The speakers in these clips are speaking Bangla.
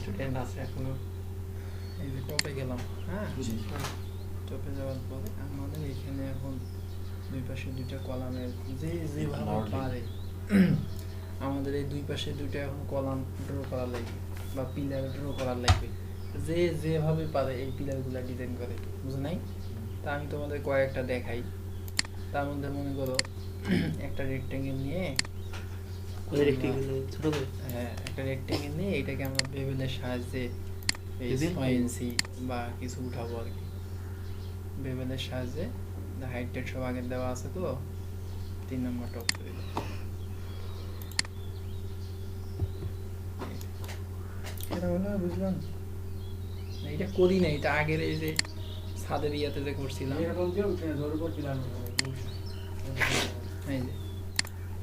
স্টুডেন্ট আছে এখনো। এই যে টপে গেলাম, হ্যাঁ টপে যাওয়ার পরে আমাদের এখানে এখন দুই পাশে দুইটা কলামের যেভাবে পারে আমাদের এই দুই পাশে দুইটা এখন কলাম ড্র করা লাগবে বা পিলার ড্র করার লাগবে। যেভাবে পারে এই পিলারগুলো ডিজাইন করে, বুঝো নাই? তা আমি তোমাদের কয়েকটা দেখাই। তার মধ্যে মনে করো একটা রেক্টেঙ্গেল নিয়ে, হ্যাঁ একটা রেক্টেঙ্গেল নিয়ে এটাকে আমরা বেবেলের সাহায্যে এই 6 ইঞ্চি বা কিছু উঠাবো আর কি। বেবেলের সাহায্যে হাইট টাইট সব আগে দেওয়া আছে, তো 3 নম্বর টপ করে দিই। এটা হলো, বুঝলাম এটা করি না, এটা আগের এই যে ছাদের ইয়াতে যে করছিলাম এই যে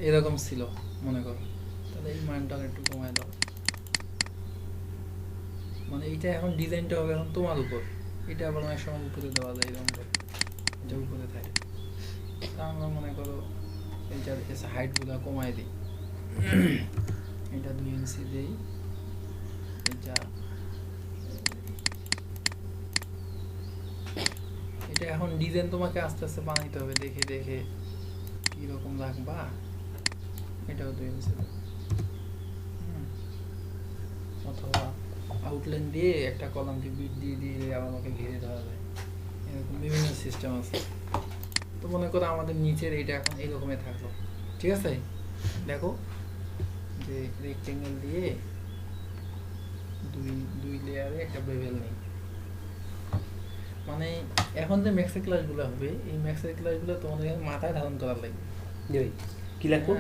এরকম ছিল মনে করো, তাহলে এই মানটা একটু কমায় দাও। মানে এইটা এখন ডিজাইনটা হবে এখন তোমার উপর, এটা আবার অনেক সময় উপরে দেওয়া যায় এরকম করে, এটা উপরে থাকে। তা আমরা মনে করো এইটার হাইটগুলো কমায় দিই, এটা 2 ইঞ্চি দিই, এটা এটা এখন ডিজাইন তোমাকে আস্তে আস্তে বানাইতে হবে, দেখে দেখে কিরকম রাখবা। এটাও 2 ইঞ্চি অথবা আউটলাইন দিয়ে একটা কলামকে বিট দিয়ে দিয়ে আবার আমাকে ঘিরে দেওয়া যায়, এরকম বিভিন্ন সিস্টেম আছে। তো মনে করো আমাদের নিচের এটা এখন এইরকমই থাকলো, ঠিক আছে? দেখো যে রেক্টেঙ্গেল দিয়ে দুই লেয়ারে একটা বেভেল নেই। মানে এখন যে ম্যাক্সের ক্লাসগুলো হবে, এই ম্যাক্সের ক্লাসগুলো তোমাদের মাথায় ধারণ করার লাগবে। কি লাগবে?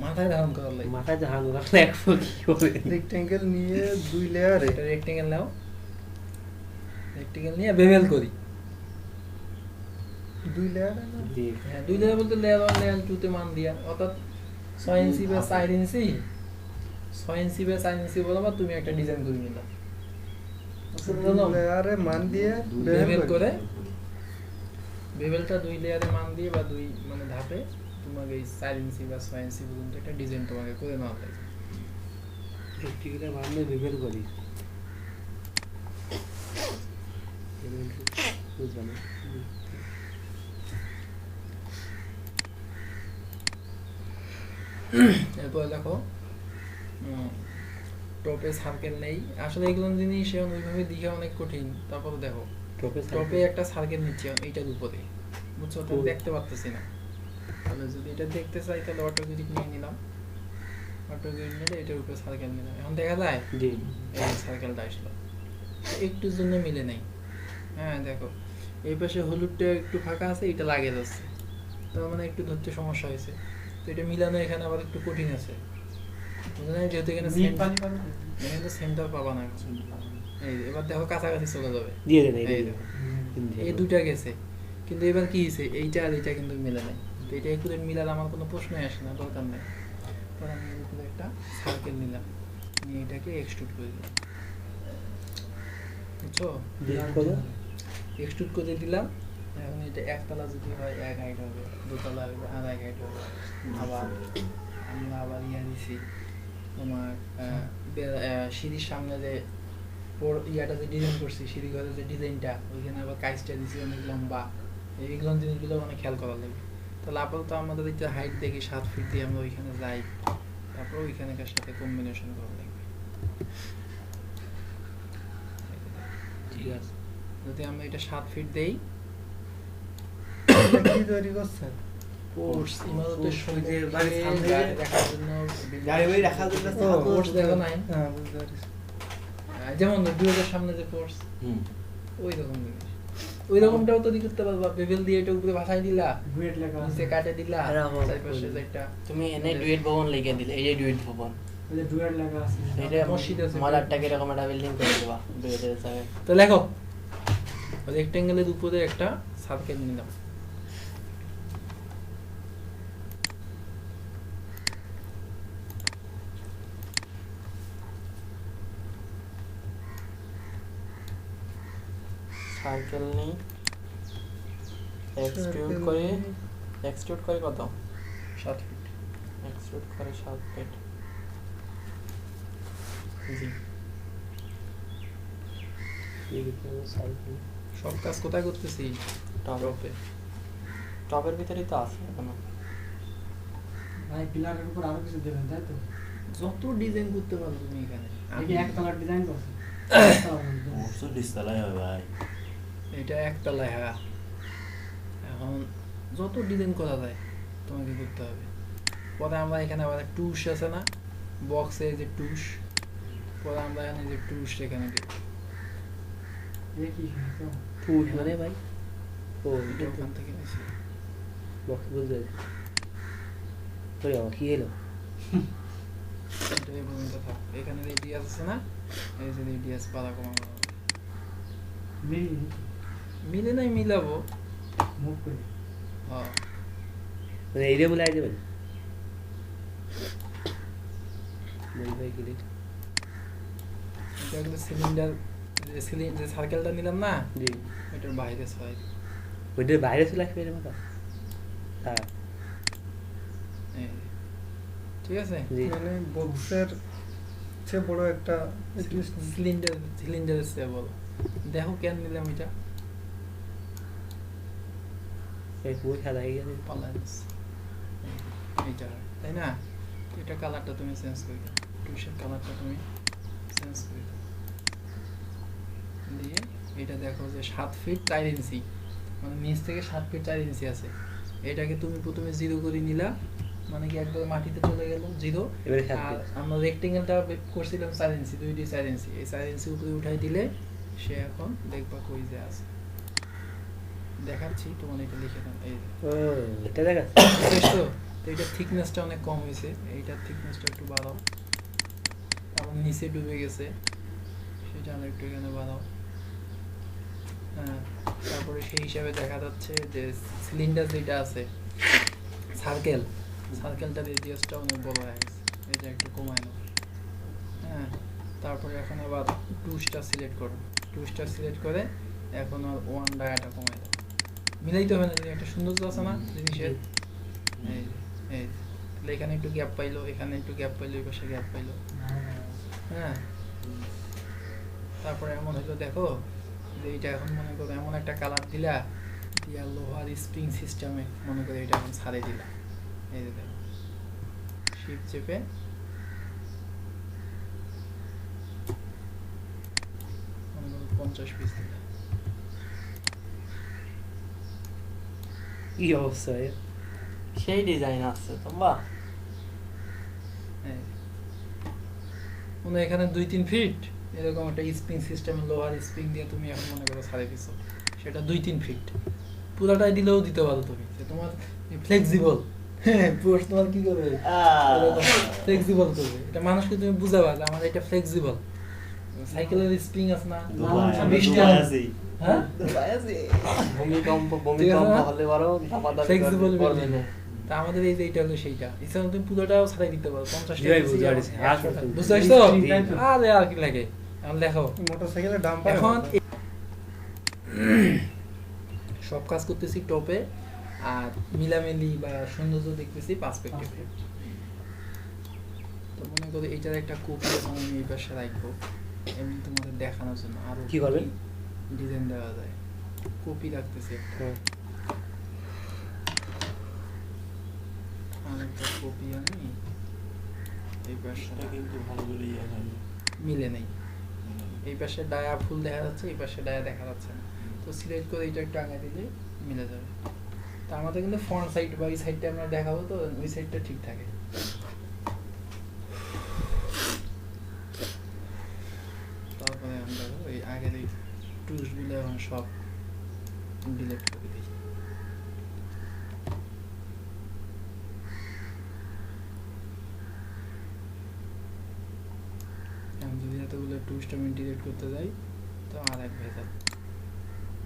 মাথায় ধারণ করার লাগবে। মাথায় ধারণ করার লাগবে কি করে? রেক্টেঙ্গেল নিয়ে 2 লেয়ারে, এটা রেক্টেঙ্গেল নাও, রেক্টেঙ্গেল নিয়ে বেভেল করি 2 লেয়ারে না? হ্যাঁ 2 লেয়ার বলতে লেয়ার 1 লেয়ার 2 তে মান দিয়া, অর্থাৎ 6 ইঞ্চি বা 4 ইঞ্চি 6 ইঞ্চি বা 4 ইঞ্চি বরাবর তুমি একটা ডিজাইন করে নিলা, লেয়ারে মান দিয়ে বেভেল করে, বেভেলটা 2 লেয়ারে মান দিয়ে বা 2 মানে ধাপে তোমাকে এই 4 ইঞ্চি বা 6 ইঞ্চি পর্যন্ত একটা ডিজাইন তোমাকে করে নেওয়া লাগবে। একটিগুলো বানালে বেভেল করি বুঝবা না। এরপর দেখো টপে সার্কেল নেই, আসলে এগুলো জিনিস এখন ওইভাবে দেখে অনেক কঠিন। তারপর দেখো টপে একটা সার্কেল নিচ্ছে এইটার উপরে, বুঝছো? তো দেখতে পারতেছি না, তাহলে যদি এটা দেখতে চাই তাহলে অটোগ্রিড নিয়ে নিলাম, অটোগ্রিড নিলে এটার উপরে সার্কেল নিলাম, এখন দেখা যায় জি এই সার্কেলটা আসলো, একটুর জন্য মিলে নেই। হ্যাঁ দেখো এই পাশে হলুদটা একটু ফাঁকা আছে, এটা লাগে যাচ্ছে, তার মানে একটু ধরতে সমস্যা হয়েছে। তো এটা মিলানো এখানে আবার একটু কঠিন আছে, বুঝলেন? যেহেতু এখানে সেন্টার পাবা না। এই এবার দেখো কাছাকাছি চলে যাবে, দিয়ে দেন এই দুইটা গেছে, কিন্তু এবার কি হয়েছে এইটা আর এইটা কিন্তু মিলে নাই। তো এটা একটু মিলার আমার কোনো প্রশ্নই আসে না, দরকার নেই। পরে আমি এরকম একটা সার্কেল নিলাম, নিয়ে এটাকে এক্সট্রুড করে দিলাম, বুঝছো? এক্সট্রুড করে দিলাম। এখন এটা একতলা যদি হয় 1 হাইট হবে, 2তলা হবে 2.5 হাইট হবে। আবার আমরা আবার ইয়া দিছি তোমার সিঁড়ির সামনে যে ইয়াটা যে ডিজাইন করছি, সিঁড়ি ঘরের যে ডিজাইনটা, ওইখানে আবার কাইসটা দিছি অনেক লম্বা। এইগুলো জিনিসগুলো মানে খেয়াল করা লাগবে। তাহলে আপাতত আমাদের এই হাইট দেখি 7 ফিট দিয়ে আমরা ওইখানে যাই, তারপর ওইখানকার সাথে কম্বিনেশন করা লাগবে, ঠিক আছে? যদি আমরা এটা 7 ফিট দেই, কি তৈরি করছেন? পোর্টস ইমারতের সঙ্গে বাড়ির সামনে রাখার জন্য, গাড়ি বাড়ি রাখার জন্য পোর্টস দেখো নাই? হ্যাঁ বুঝতে পারছি। যেমন ডুয়েটের সামনে যে পোর্টস, ওই রকম জিনিস, ওই রকমটাও তৈরি করতে পারবা। বেভেল দিয়ে এটা উপরে ভাসাই দিলা, ডুয়েট লেখা নিচে কাটে দিলা, চারপাশে যেটা তুমি এনে ডুয়েট ভবন লিখে দিলে, এই যে ডুয়েট ভবন, এই যে ডুয়েট লেখা আছে, এটা মসজিদ আছে, মালারটাকে এরকম একটা বিল্ডিং করে দিবা ডুয়েটের জায়গায়। তো লেখো রেক্টেঙ্গেলের উপরে একটা সার্কেল নিলাম, সার্কেল নেই, এক্সট্রুড করে কত 7 ফিট, এক্সট্রুড করে 7 ফিট, জি সব কাজ কোথায় করতেছি? টপে। টপের ভিতরেই তো আছে এখনো। ভাই পিলারের উপর আরো কিছু দেবেন তাই তো? যত ডিজাইন করতে পারো তুমি এখানে। দেখি একতলার ডিজাইন করছে। ডিসতলায় হবে ভাই। এটা একতলায়, হ্যাঁ। এখন যত ডিজাইন করা যায় তোমাকে করতে হবে। পরে আমরা এখানে আবার টুস আছে না, বক্সে যে টুস, পরে আমরা এখানে যে টুস এখানে দিই। দেখি ফুট মানে ভাই ও এটা ওখান থেকে নিছি। বক্স বুঝতে পারছি কি হলো এটা এই পর্যন্ত থাক। এখানে রেডিয়াস আছে না, এই যে রেডিয়াস বাড়া কমা মিলে নাই মিলাবো। মুভ করে হ্যাঁ, মানে এইটা বলে আই যাবেন ভাই কি এটা একটা সিলিন্ডার, যে সার্কেলটা নিলাম না, জি এটার বাইরে ছয়। ওইটার বাইরে চলে আসবে এর মতো হ্যাঁ এই, ঠিক আছে। জি মানে বক্সের চেয়ে বড় একটা সিলিন্ডারের চেয়ে বলো। দেখো কেন নিলাম এটা, এই পুরো সাদা হয়ে গেছে পালান্স এইটা, তাই না? এটা কালারটা তুমি চেঞ্জ করে দাও, টুইশন কালারটা তুমি চেঞ্জ করে দাও দিয়ে এটা দেখো যে 7 ফিট 4 ইঞ্চি, মানে নিচ থেকে 7 ফিট 4 ইঞ্চি আছে। এটাকে তুমি প্রথমে 0 করে নিলা, মানে কি একবার মাটিতে চলে গেল 0। এবারে 7 আর ফিট আমরা রেক্টেঙ্গেলটা করছিলাম 4 ইঞ্চি, 2D 4 ইঞ্চি, এই 4 ইঞ্চি উপরে উঠাই দিলে সে এখন দেখবা কই যে আছে। দেখাচ্ছি তোমার, এটা লিখে দাও। এই ও এটা দেখা বুঝছো তো? এটা থিকনেসটা অনেক কম হয়েছে, এইটার থিকনেসটা একটু বাড়াও। আবার নিচে ডুবে গেছে, সেটা আর একটু এখানে বাড়াও। হ্যাঁ, তারপরে সেই হিসাবে দেখা যাচ্ছে যে সিলিন্ডার যেটা আছে, সার্কেলটার রেডিয়াসটা অনেক বড় হয়ে গেছে, এটা একটু কমায় নাও। হ্যাঁ, তারপরে এখন আবার টুসটা সিলেক্ট করো, টুসটা সিলেক্ট করে এখন আর 1 ডায়াটা কমায় দাও। মিলাইতে হবে না, একটা সৌন্দর্য আছে না জিনিসের। এই এই তাহলে এখানে একটু গ্যাপ পাইলো, এখানে একটু গ্যাপ পাইলো, এই পাশে গ্যাপ পাইলো। হ্যাঁ, তারপরে এমন হলো দেখো যে এইটা এখন মনে করো এমন একটা কালার দিলা, দিয়া লোহার স্প্রিং সিস্টেমে মনে করো এটা এখন ছাড়ে দিলা। এই যে দেখো, শিপ চেপে মনে করো 50 পিস দিলা। কি অবস্থা সেই ডিজাইন আছে তো, বাহ। এই মনে হয় এখানে 2-3 ফিট এরকম একটা স্প্রিং সিস্টেম, লোহার স্প্রিং দিয়ে তুমি এখন মনে করো ছাড়ে দিছো, সেটা 2-3 ফিট পুরাটাই দিলেও দিতে পারো তুমি, যে তোমার ফ্লেক্সিবল। হ্যাঁ, পুরো তোমার কি করবে, ফ্লেক্সিবল করবে। এটা মানুষকে তুমি বুঝাবা যে আমার এটা ফ্লেক্সিবল। সাইকেলের স্প্রিং আছে না, হ্যাঁ, ভূমিকম্প হলে বড় ধাপাধাপি ফ্লেক্সিবল করবে না। তা আমাদের এই যে এটা হলো সেইটা, ইচ্ছা হলে তুমি পুরোটাও ছাড়াই দিতে পারো, 50 জি ভাই, বুঝতে টাকা পারছি। হ্যাঁ, বুঝতে পারছো? জি। আরে আর কি লাগে, এখন দেখো মোটরসাইকেলের ডাম্পার এখন সব কাজ করতেছি টপে, আর মিলামিলি বা সৌন্দর্য দেখতেছি পার্সপেক্টিভে। তো মনে করি এইটার একটা কপি আমি এই পাশে রাখবো, এমনি তোমাদের দেখানোর জন্য। আরো কি করবেন? ডিজাইন দেওয়া যায়, কপি রাখতেছি একটা, আর একটা কপি আমি এই পাশে কিন্তু ভালো করে ইয়ে হয়। মিলে নেই। এই পাশে ডায়া ফুল দেখা যাচ্ছে, এই পাশে ডায়া দেখা যাচ্ছে না। তো সিলেক্ট করে এইটা একটু আগে দিলে মিলে যাবে। তো আমাদের কিন্তু ফ্রন্ট সাইড বা এই সাইডটা আমরা দেখাবো, তো ওই সাইডটা ঠিক থাকে। তারপরে আমরা ওই আগের এই টুলসগুলো এখন সব ডিলিট করে দিই। যদি এতগুলো টুলসটা আমি ডিলিট করতে যাই তো আর এক ভেজাল।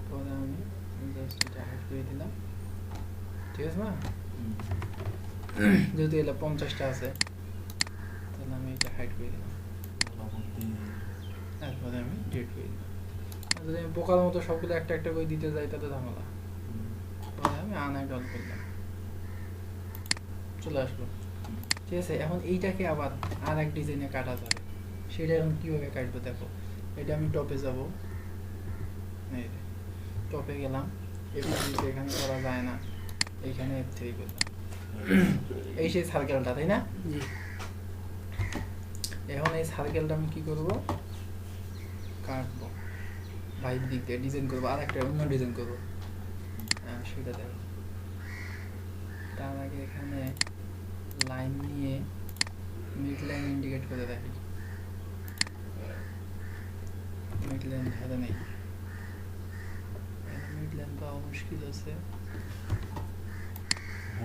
পরে আমি জাস্ট এটা হাইড করে দিলাম, ঠিক আছে না? যেহেতু এগুলো 50টা আছে, তাহলে আমি এটা হাইড করে দিলাম, তারপরে আমি ডিলিট করে দিলাম। আর যদি আমি বোকার মতো সবগুলো একটা একটা করে দিতে যাই তাতে ঝামেলা। পরে আমি আনহাইড অন করলাম, চলে আসলো, ঠিক আছে? এখন এইটাকে আবার আর এক ডিজাইনে কাটা যাবে, সেটা এখন কীভাবে কাটবো দেখো। এটা আমি টপে যাব, এই যে টপে গেলাম, F3 এখানে করা যায় না, এইখানে F3 করলাম, এই সেই সার্কেলটা, তাই না? জি এখন এই সার্কেলটা আমি কি করব, কাটবো, বাইরের দিক দিয়ে ডিজাইন করবো, আর একটা অন্য ডিজাইন করবো, সেটা দেখো। তার আগে এখানে লাইন নিয়ে মিড লাইন ইন্ডিকেট করে দেখি, মিড লাইন ধারে নেই, মিড লাইন পাওয়া মুশকিল আছে।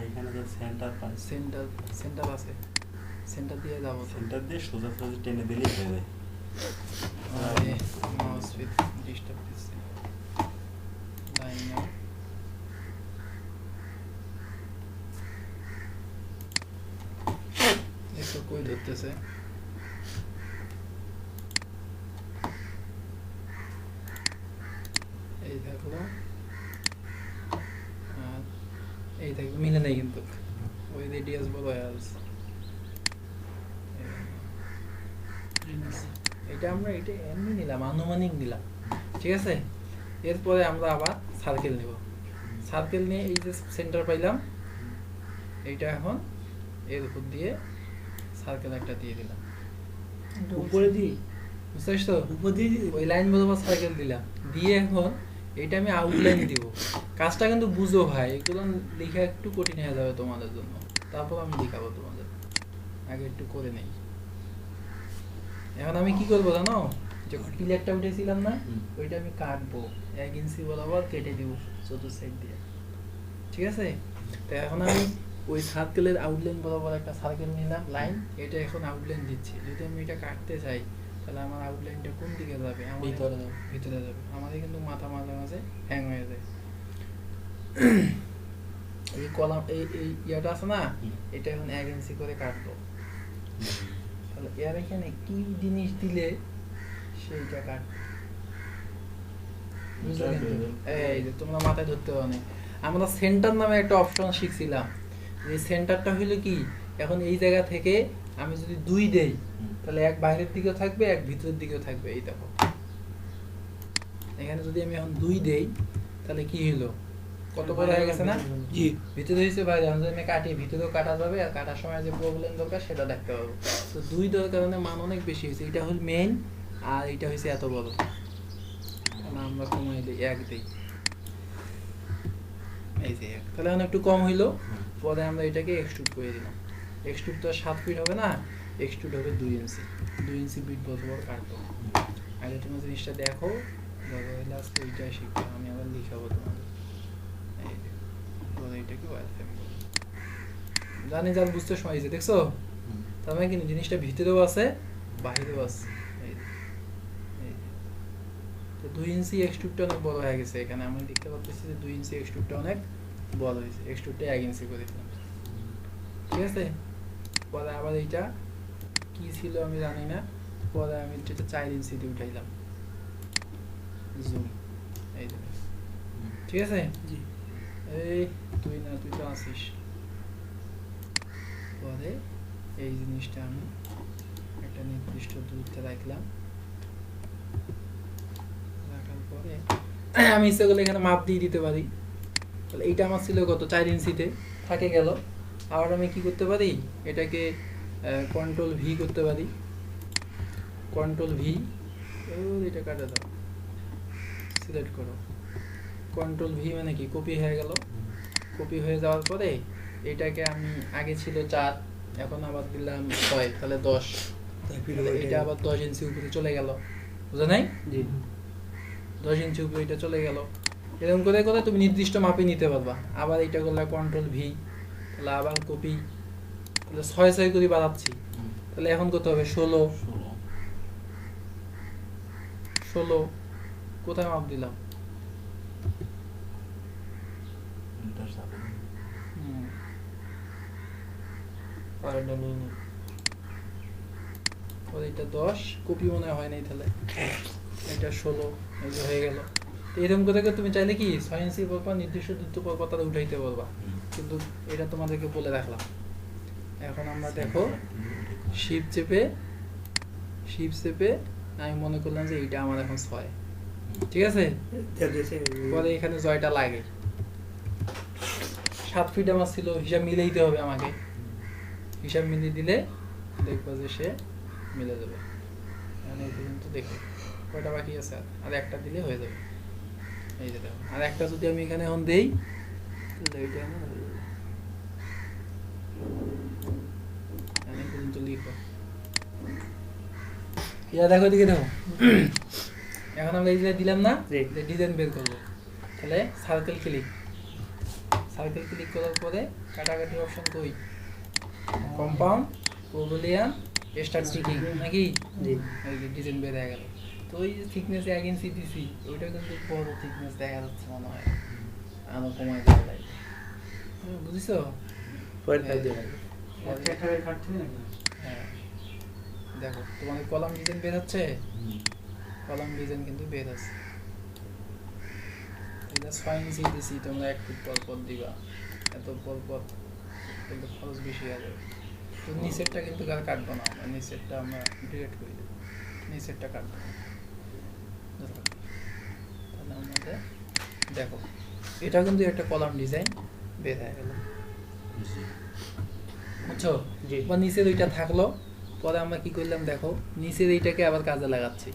এখানে যে সেন্টার পাই, সেন্টার সেন্টার আছে, সেন্টার দিয়ে যাবো তো। সেন্টার দিয়ে সোজা সোজা টেনে দিলেই হয়ে যায়। আরে মাউস উইথ ডিস্টার্ব দিচ্ছে, লাইন নাও, একটু কই ধরতেছে, এই থাকলো আর এই থাকলো, মিলে নেই কিন্তু ওই রেডিয়াস বড় হয়ে আছে। এটা আমরা এটা এমনি নিলাম, আনুমানিক নিলাম, ঠিক আছে। এরপরে আমরা আবার সার্কেল নেব, সার্কেল নিয়ে এই যে সেন্টার পাইলাম, এইটা এখন এর উপর দিয়ে সার্কেল একটা দিয়ে দিলাম, উপরে দিই, বুঝছিস তো? উপর দিয়ে দিই। ওই লাইন বরাবর সার্কেল দিলাম, দিয়ে এখন এটা আমি আউটলাইন দিব। কাজটা কিন্তু বুঝো ভাই, এগুলো লেখা একটু কঠিন হয়ে যাবে তোমাদের জন্য, তারপর আমি দেখাবো তোমাদের, আগে একটু করে নেই। এখন আমি কি করবো জানো, যখন পিলারটা উঠেছিলাম না, ওইটা আমি কাটবো, 1 ইঞ্চি বরাবর কেটে দিব চতুর্থ সাইড দিয়ে, ঠিক আছে। তো এখন আমি ওই সার্কেলের আউটলাইন বরাবর একটা সার্কেল নিলাম লাইন, এটা এখন আউটলাইন দিচ্ছি। যদি আমি এটা কাটতে চাই তাহলে আমার আউটলাইনটা কোন দিকে যাবে, আমার ভিতরে যাবে। আমাদের কিন্তু মাথা মাঝে মাঝে হ্যাং হয়ে যায়। এই কলাম এই ইয়াটা আছে না, এটা এখন 1 ইঞ্চি করে কাটবো। তাহলে এর এখানে কি জিনিস দিলে সেইটা কাটবে, বুঝলে? কিন্তু এই যে তোমরা মাথায় ধরতে পারো না, আমরা সেন্টার নামে একটা অপশন শিখছিলাম। এই সেন্টারটা হলো কি, এখন এই জায়গা থেকে আমি যদি 2 দেই তাহলে এক বাইরের দিকেও থাকবে, এক ভিতরের দিকেও থাকবে। এই দেখো এখানে যদি আমি এখন 2 দেই তাহলে কি হলো, কত বড় হয়ে গেছে না? জি ভিতরে হয়েছে বাইরে, আমি যদি কাটি ভিতরেও কাটা যাবে, আর কাটার সময় যে প্রবলেম দরকার সেটা দেখতে পাবো। তো 2 দেওয়ার কারণে মান অনেক বেশি হয়েছে, এটা হল মেইন, আর এটা হয়েছে এত বড়, আমরা কমাই দিই 1 দিই, এই যে 1, তাহলে এখন একটু কম হইলো। পরে আমরা এটাকে এক্সট্রুড করে দিলাম, এক্সট্রুড তো 7 ফিট হবে না, এক্সট্রুড হবে 2 ইঞ্চি, 2 ইঞ্চি বিট বরাবর কাটবো। আগে তোমরা জিনিসটা দেখো, বড় হলে আজকে ওইটাই শিখবে, আমি আবার লিখাবো তোমাদের। এই যে পরে এটাকে ওয়ারফ্রেম করবো, জানি যার বুঝতে সময় হয়েছে, দেখছো? তার মানে কিন্তু জিনিসটা ভিতরেও আছে বাহিরেও আছে। এই যে, এই যে। তো 2 ইঞ্চি এক্সট্রুডটা অনেক বড় হয়ে গেছে, এখানে আমি দেখতে পাচ্ছি যে 2 ইঞ্চি এক্সট্রুডটা অনেক বড় হয়েছে, এক্সট্রুডটা 1 ইঞ্চি করে দিলাম, ঠিক আছে। পরে আবার এইটা কি ছিল আমি জানি না, পরে আমি যেটা 4 ইঞ্চি দিয়ে উঠাইলাম জুম, এই যে, ঠিক আছে। জি এই তুই না, তুই তো আসিস। পরে এই জিনিসটা আমি একটা নির্দিষ্ট দূরত্বে রাখলাম, রাখার পরে আমি ইচ্ছা করলে এখানে মাপ দিয়ে দিতে পারি। তাহলে এইটা আমার ছিল কত, 4 ইঞ্চিতে থাকে গেল। আবার আমি কি করতে পারি, এটাকে কন্ট্রোল ভি করতে পারি, কন্ট্রোল ভি, এটা কাটা দাও, সিলেক্ট করো, কন্ট্রোল ভি মানে কি, কপি হয়ে গেল। কপি হয়ে যাওয়ার পরে এটাকে আমি আগে ছিল 4, এখন আবার দিলাম 6, তাহলে 10, এটা আবার 10 ইঞ্চি উপরে চলে গেল, বুঝা নাই? জি 10 ইঞ্চি উপরে এটা চলে গেল। এরকম করে করে তুমি নির্দিষ্ট মাপে নিতে পারবা। আবার এটা করলে কন্ট্রোল ভি, তাহলে আবার কপি, তাহলে 6 করে বাড়াচ্ছি, তাহলে এখন কত হবে, 16 কোথায় মাপ দিলাম, এটা 10, কপি মনে হয় নাই, তাহলে এটা 16, এই যে হয়ে গেল। এরকম করে তুমি চাইলে কি 6 ইঞ্চি পর নির্দিষ্ট দূরত্ব পর তারা উঠাইতে পারবা, কিন্তু এটা তোমাদেরকে বলে রাখলাম। এখন আমরা দেখো শিপ চেপে আমি মনে করলাম যে এইটা আমার এখন 6, ঠিক আছে, দিয়েছে পরে এখানে জয়টা লাগে। 7 ফিট আমার ছিল, হিসাব মিলে দিতে হবে আমাকে, হিসাব মিলিয়ে দিলে দেখবো যে সে মিলে যাবে। মানে এই পর্যন্ত দেখো কয়টা বাকি আছে, আর একটা দিলে হয়ে যাবে। এই যে দেখো, আর একটা যদি আমি এখানে এখন দেই তাহলে এইটা আমার হয়ে যাবে। এই পর্যন্ত লিখো, ইয়া দেখো এদিকে দেখো। এখন আমরা এই যে দিলাম না, জি। যে ডিজাইন বের করবো, তাহলে সার্কেল ক্লিক, সার্কেল ক্লিক করার পরে কাটাকাটি অপশন কই, কম্পাউন্ড, পোবলিয়ান, স্টার্ট স্টিকিং নাকি, জি এই যে ডিজাইন বের হয়ে গেল। তো ওই যে থিকনেস এগেন্সি দিছি, ওইটা কিন্তু বড় থিকনেস দেখা যাচ্ছে মনে হয়, আরো কমায় দেওয়া যায়। বুঝছো? 0.5 দিয়ে একটা একটা করে কাটতে হবে নাকি? হ্যাঁ, দেখো তোমার কলাম ডিজাইন বের হচ্ছে, কলাম ডিজাইন কিন্তু বের হচ্ছে। এটা 6 ইঞ্চি দিছি, তোমরা 1 ফিট পর পর দিবা, এত পর পর কিন্তু খরচ বেশি হয়ে যাবে। তো নিচেরটা কিন্তু আর কাটবো না, আমরা নিচেরটা আমরা ডিলিট করে দেবো, নিচেরটা কাটবো না। তাহলে আমাদের দেখো এটা কিন্তু একটা কলাম ডিজাইন বের হয়ে গেল, বুঝছো? জি। বা নিচের ওইটা থাকলো, পরে আমরা কি করলাম দেখো, নিচের এইটাকে আবার কাজে লাগাচ্ছি।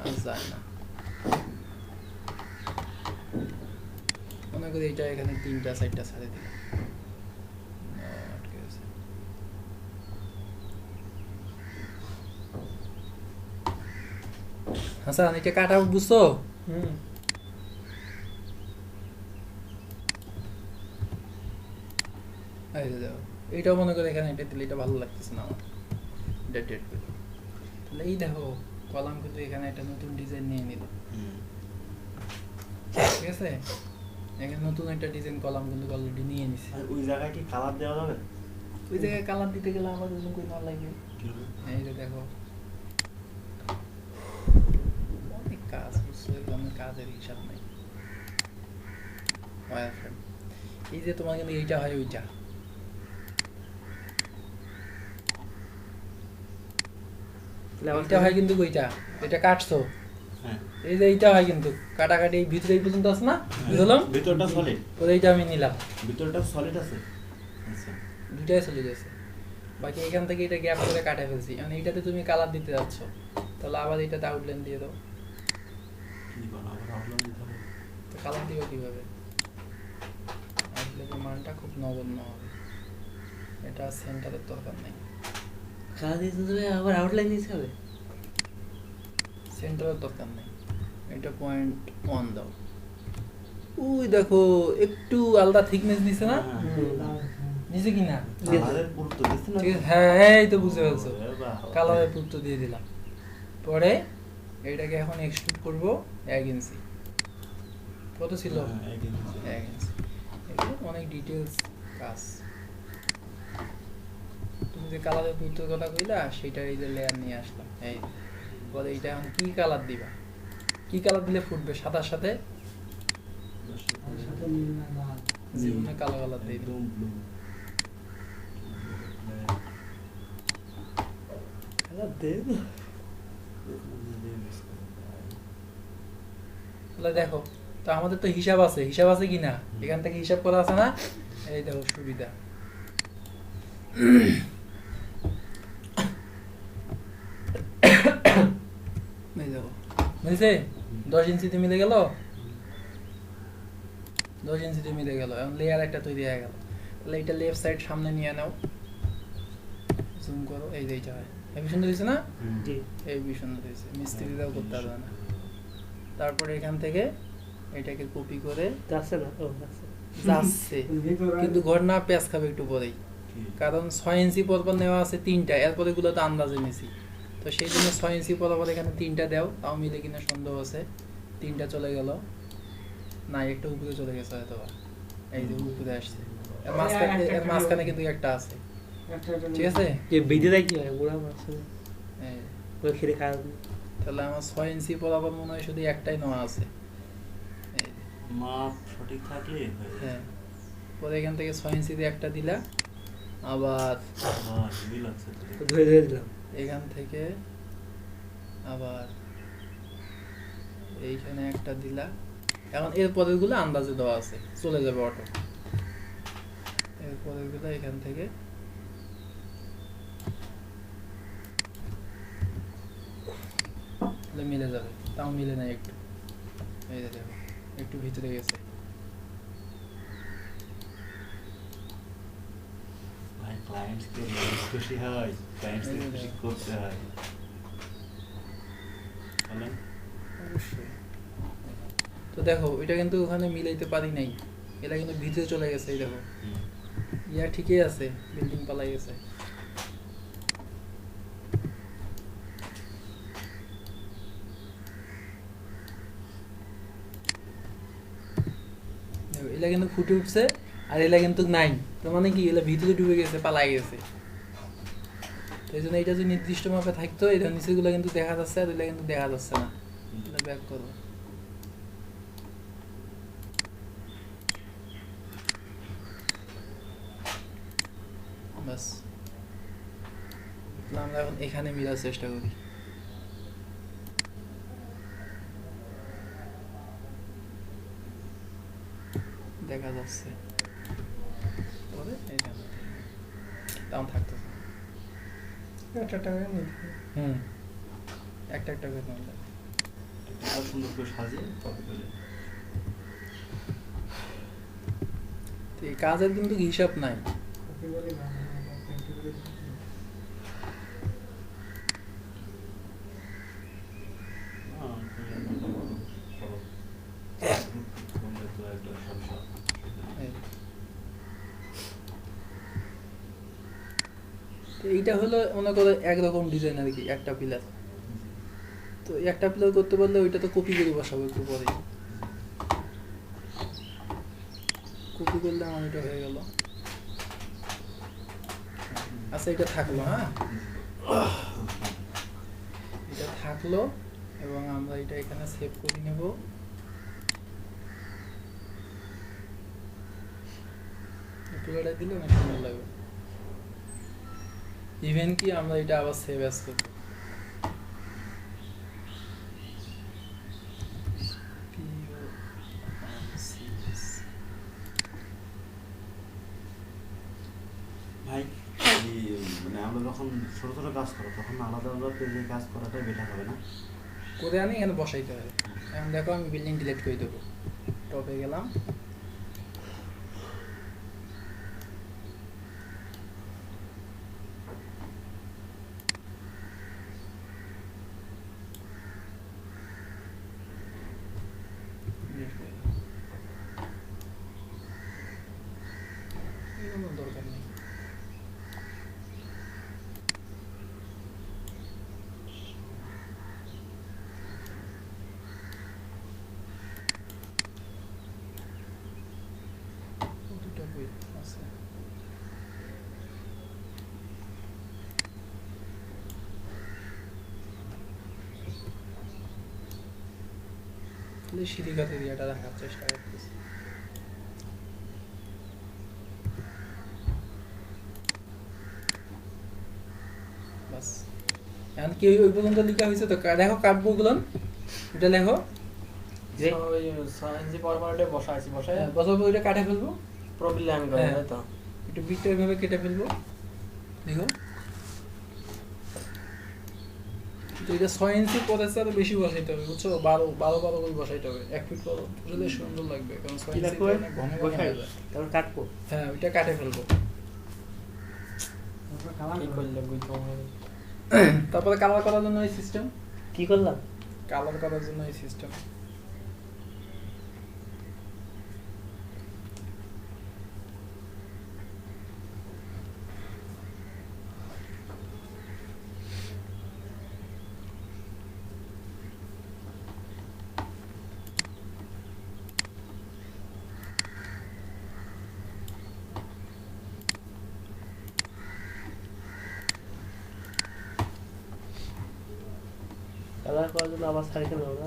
আর যায় না, মনে করি এটা এখানে 3টা 4টা ছাড়ে দিলাম, আটকে গেছে। হাসান এটা কাটা বুঝছো? এই যে দেখো, এইটাও মনে করে এখানে এটা দিলে এটা ভালো লাগতেছে না আমার, এটা ডেট করে। তাহলে এই দেখো কলাম কিন্তু এখানে একটা নতুন ডিজাইন নিয়ে নিল, ঠিক আছে? এখানে নতুন একটা ডিজাইন কলাম কিন্তু অলরেডি নিয়ে নিছে। আর ওই জায়গায় কি কালার দেওয়া যাবে? ওই জায়গায় কালার দিতে গেলে আমার জন্য কই না লাগবে। এই যে দেখো অনেক কাজ, বুঝছো? এখানে কাজের হিসাব নাই। ওয়ারফ্রেম, এই যে তোমার কিন্তু এইটা হয় ওইটা, এইটা হয় কিন্তু ওইটা, এটা কাটছো, হ্যাঁ এই যে এইটা হয় কিন্তু কাটাকাটি এই ভিতরে এই পর্যন্ত আছে না, বুঝলাম? ভিতরটা সলিড, পরে এইটা আমি নিলাম, ভিতরটা সলিড আছে। আচ্ছা দুইটাই চলে গেছে। বাকি এখান থেকে এটা গ্যাপ করে কাটে ফেলছি, মানে এইটাতে তুমি কালার দিতে যাচ্ছ, তাহলে আবার এইটাতে আউটলাইন দিয়ে দাও। কি বল, আবার আউটলাইন দিতে হবে। তো কালার দিবা কিভাবে? আউটলাইনের মানটা খুব নগণ্য হবে, এটা সেন্টারের দরকার নেই, কাজ দিতে তুমি আবার আউটলাইন দিতে হবে। সেন্টারের দরকার নেই, এটা 0.1 দাও। ওই দেখো একটু আলাদা থিকনেস নিছে না, নিছে কি না? কালারের পুরুত্ব দিচ্ছে না? ঠিক আছে, হ্যাঁ এই তো বুঝতে পারছো, ওরে বাবা। কালারের পুরুত্ব দিয়ে দিলাম। পরে এইটাকে এখন এক্সট্রুড করব 1 ইঞ্চি। কত ছিল? হ্যাঁ, এক ইঞ্চি। 1 ইঞ্চি। এগুলো অনেক ডিটেইলস কাজ। তুমি যে কালারের পুরুত্বের কথা কইলা, সেটা এই যে লেয়ার নিয়ে আসলাম। এই বলে এইটা এখন কি কালার দিবা? কি কালার দিলে ফুটবে? সাদার সাথে আর সাথে নীল না লাল। জীবনে কালো কালার দিই। একদম blue। কালার দে তাহলে দেখো, তো আমাদের তো হিসাব আছে, হিসাব আছে কি না? এখান থেকে হিসাব করা আছে না? এই দেখো সুবিধা। এই দেখো মিলছে, 10 ইঞ্চিতে মিলে গেল, 10 ইঞ্চিতে মিলে গেল। এখন লেয়ার একটা তৈরি হয়ে গেল। তাহলে এটা লেফট সাইড সামনে নিয়ে নাও, জুম করো, এই যে এইটা হয়। হেবি সুন্দর হয়েছে না? জি হেবি সুন্দর হয়েছে, মিস্ত্রিরাও করতে পারবে না। তারপরে এখান থেকে এটাকে কপি করে যাচ্ছে না ও যাচ্ছে যাচ্ছে, কিন্তু ঘটনা পেঁয়াজ খাবে একটু পরেই, কারণ 6 ইঞ্চি পরপর নেওয়া আছে 3টা, এরপরে গুলো তো আন্দাজে নিছি। তো সেই জন্য 6 ইঞ্চি পরপর এখানে 3টা দাও, তাও মিলে কিনা সন্দেহ আছে। 3টা চলে গেল না, একটা উপরে চলে গেছে হয়তো, এই যে উপরে আসছে, এর মাঝখানে কিন্তু একটা আছে, ঠিক আছে? যে ভিডিওটা কি হয় পুরো মাছলে এই, ওই খেলে খাওয়া তাহলে আমার 6 ইঞ্চি পরপর মনে হয় শুধু একটাই নেওয়া আছে। এই, মাপ সঠিক থাকলে হয়ে যায়। হ্যাঁ, পরে এখান থেকে 6 ইঞ্চিতে একটা দিলা, আবার হ্যাঁ হেভি লাগছে তো তো ধুয়ে ধুয়ে দিলাম। এখান থেকে আবার এইখানে একটা দিলা। এখন এর পরেরগুলো আন্দাজে দেওয়া আছে, চলে যাবে অটো। এর পরেরগুলো এখান থেকে তাহলে মিলে যাবে, তাও মিলে নাই একটু। এই যে দেখো একটু ভিতরে গেছে। ভাই ক্লায়েন্টস কে খুশি হয়, ক্লায়েন্টস কে খুশি করতে হয়। বলেন অবশ্যই। তো দেখো এটা কিন্তু ওখানে মিলাইতে পারি নাই, এটা কিন্তু ভিতরে চলে গেছে। এই দেখো ইয়া ঠিকই আছে, বিল্ডিং পালাই গেছে। দেখো, এলা কিন্তু ফুটে উঠছে আর এলা কিন্তু নাই, তার মানে কি এলা ভিতরে ডুবে গেছে, পালাই গেছে। তো এই জন্য এটা যদি নির্দিষ্ট মাপে থাকতো, এটা নিচেগুলো কিন্তু দেখা যাচ্ছে আর এগুলা কিন্তু দেখা যাচ্ছে না। এটা ব্যাক করো। বাস, আমরা এখন এখানে মিলার চেষ্টা করি। দেখা যাচ্ছে তবে এইখানে তেমন থাকতেছে। একটা টাকা নিতে হুম, একটা একটা করে নামলে। আর সুন্দর করে সাজিয়ে কপি করে তো এই কাজের কিন্তু হিসাব নাই। কপি বলে না, প্রিন্ট করে দিতে। হ্যাঁ করো বললে তো একটা সমস্যা। এই। তো এইটা হলো মনে করো একরকম ডিজাইন আর কি, একটা পিলার। তো একটা পিলার করতে পারলে ওইটা তো কপি করে বসাবো একটু পরে। কপি করলে আমার এটা হয়ে গেল। আচ্ছা এটা থাকলো, হ্যাঁ এটা থাকলো এবং আমরা এটা এখানে সেভ করে নেব। পুরোটা দিলে অনেক সুন্দর লাগবে। ইভেন কি আমরা এটা আবার সেভ অ্যাজ করব। ভাই মানে আমরা যখন ছোট ছোট কাজ করো তখন আলাদা আলাদা পেজে কাজ করাটাই বেটার হবে না? করে আনি এখানে বসাইতে হবে। এখন দেখো আমি বিল্ডিং ডিলিট করে দেবো। টপে গেলাম, delete করে দিলাম। এগুলোর দরকার নেই। দুটো বই আছে। খালি সিঁড়িঘাট এরিয়াটা রাখার চেষ্টা করতেছি। বাস, এখন কি ওই পর্যন্ত লেখা হয়েছে? তো দেখো কাব্যগুলো, এটা লেখো। যে যে পরমানেন্টে বসা আছে, বসায় বসাবো, ওইটা কাটে ফেলবো, প্রবলেম লাইন করে হ্যাঁ। তাই তো। একটু বিটটা এইভাবে কেটে ফেলবো। দেখো তো এটা 6 ইঞ্চি পথের আরো বেশি বসাইতে হবে, বুঝছো? 12 করে বসাইতে হবে। 1 ফিট করো তাহলে সুন্দর লাগবে, কারণ 6 কি ইঞ্চি রাখবো? অনেক ঘন ঘন বসাই হয়ে যায়। তারপর কাটবো। হ্যাঁ, ওইটা কাটে ফেলবো। তারপর কালার কি করলে বুঝতে হবে। তারপরে কালার করার জন্য এই সিস্টেম, কি করলাম? কালার করার জন্য এই সিস্টেম। কালার করার জন্য আবার সাইকেল হবে।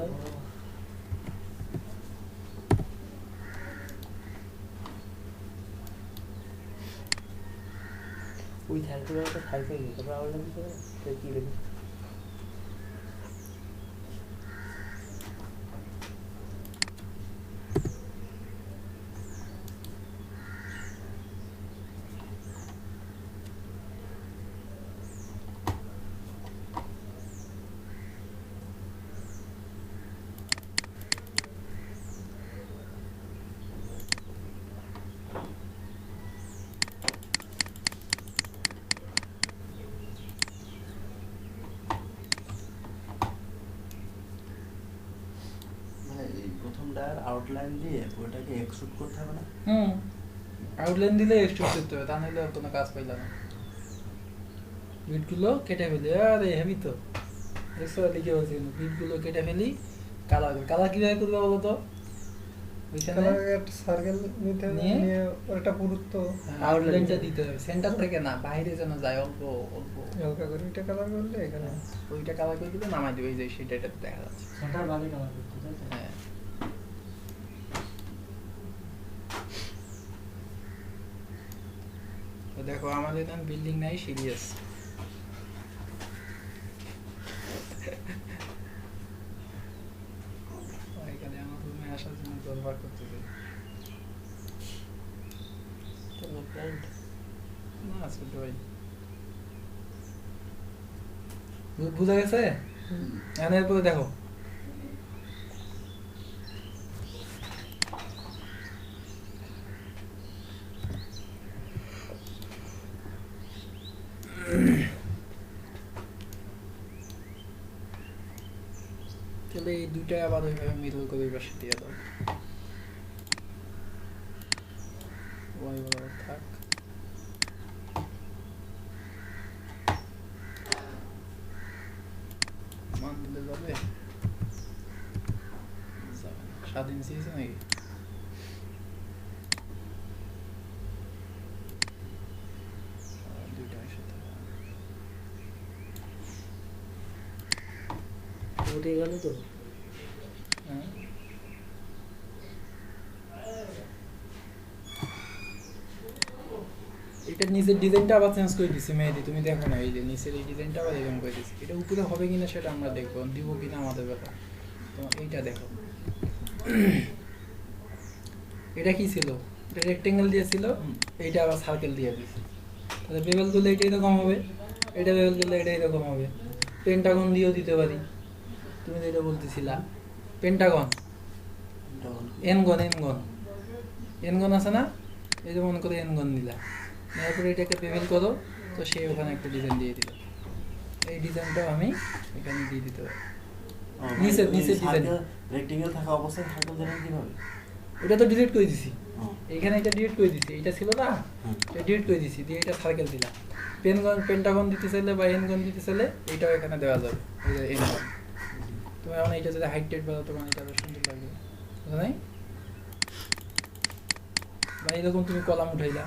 ওই থাকবে একটা থাকবে তারপর আবার লাগবে তো কি রেখে মানে এই প্রথমটার আউটলাইন দিয়ে ওটাকে এক্সট্রুড করতে হবে না? আউটলাইন দিলে এক্সট্রুড করতে হবে, তা নাহলে আর কোনো কাজ পাইলাম না। বিটগুলো কেটে ফেলি, আরে হেবি তো দেখছো লিখে বলছি, বিটগুলো কেটে ফেলি। কালার কিভাবে করবে বলো তো? ওইখানে কালার একটা সার্কেল নিতে হবে, নিয়ে নিয়ে ওটা পুরুত্ব আউটলাইনটা দিতে হবে, সেন্টার থেকে না, বাইরে যেন যায় অল্প অল্প। হালকা করে ওইটা কালার করলে এখানে ওইটা কালার করে দিলে নামাই দিবে, এই যে সেটা এটা দেখা যাচ্ছে। সেন্টার বাদে কালার করতে তাই তো? হ্যাঁ তো দেখো আমাদের এখানে বিল্ডিং নাই, সিরিয়াস। এখানে আমার রুমে আসার জন্য দরবার করতেছে না ছোট ভাই। বুঝা গেছে? এরপরে দেখো তাহলে এই দুইটা আবার ওইভাবে মিডল করে ওই পাশে দিয়ে দাও। ওই বরাবর থাক। মান দিলে যাবে? যাবে না। 7 ইঞ্চি আছে নাকি? দুইটা একসাথে। উঠে গেল তো হ্যাঁ এটা নিচের ডিজাইনটা আবার চেঞ্জ করে দিছি মেহেদি, তুমি দেখো না, এই যে নিচের এই ডিজাইনটা আবার এরকম করে দিছি। এটা উপরে হবে কিনা সেটা আমরা দেখবো, দিব কিনা আমাদের ব্যাপার। তো এইটা দেখো, এটা কি ছিল? এটা রেক্টেঙ্গেল দিয়েছিল, এইটা আবার সার্কেল দিয়ে দিয়েছে। তাহলে বেবেল করলে এটা এরকম হবে, এটা বেবেল করলে এটা এরকম হবে। পেন্টাগন দিয়েও দিতে পারি, তুমি যেটা বলতেছিলা পেন্টাগন, এনগন এনগন এনগন আছে না? এই যে মনে করে এনগন দিলা, তারপরে এটাকে বেবেল করো, তো সে ওখানে একটা ডিজাইন দিয়ে দিল। এই ডিজাইনটাও আমি এখানে দিয়ে দিতে পারি। নিচের ডিজাইন রেক্টেঙ্গেল থাকা অবস্থায় সার্কেল দেবেন কিভাবে? এটা তো ডিলিট করে দিছি, এইখানে এটা ডিলিট করে দিছি, এটা ছিল না, হুম। এটা ডিলিট করে দিছি, দিয়ে এটা সার্কেল দিলাম। পেন্টাগন দিতে চাইলে বা এনগন দিতে চাইলে এটাও এখানে দেওয়া যাবে, এই যে এনগন। তুমি এখন এটা যদি হাইট টেট বাজাও তোমার এটা বেশ সুন্দর লাগবে, বুঝো নাই? বা এরকম তুমি কলাম উঠাইলা,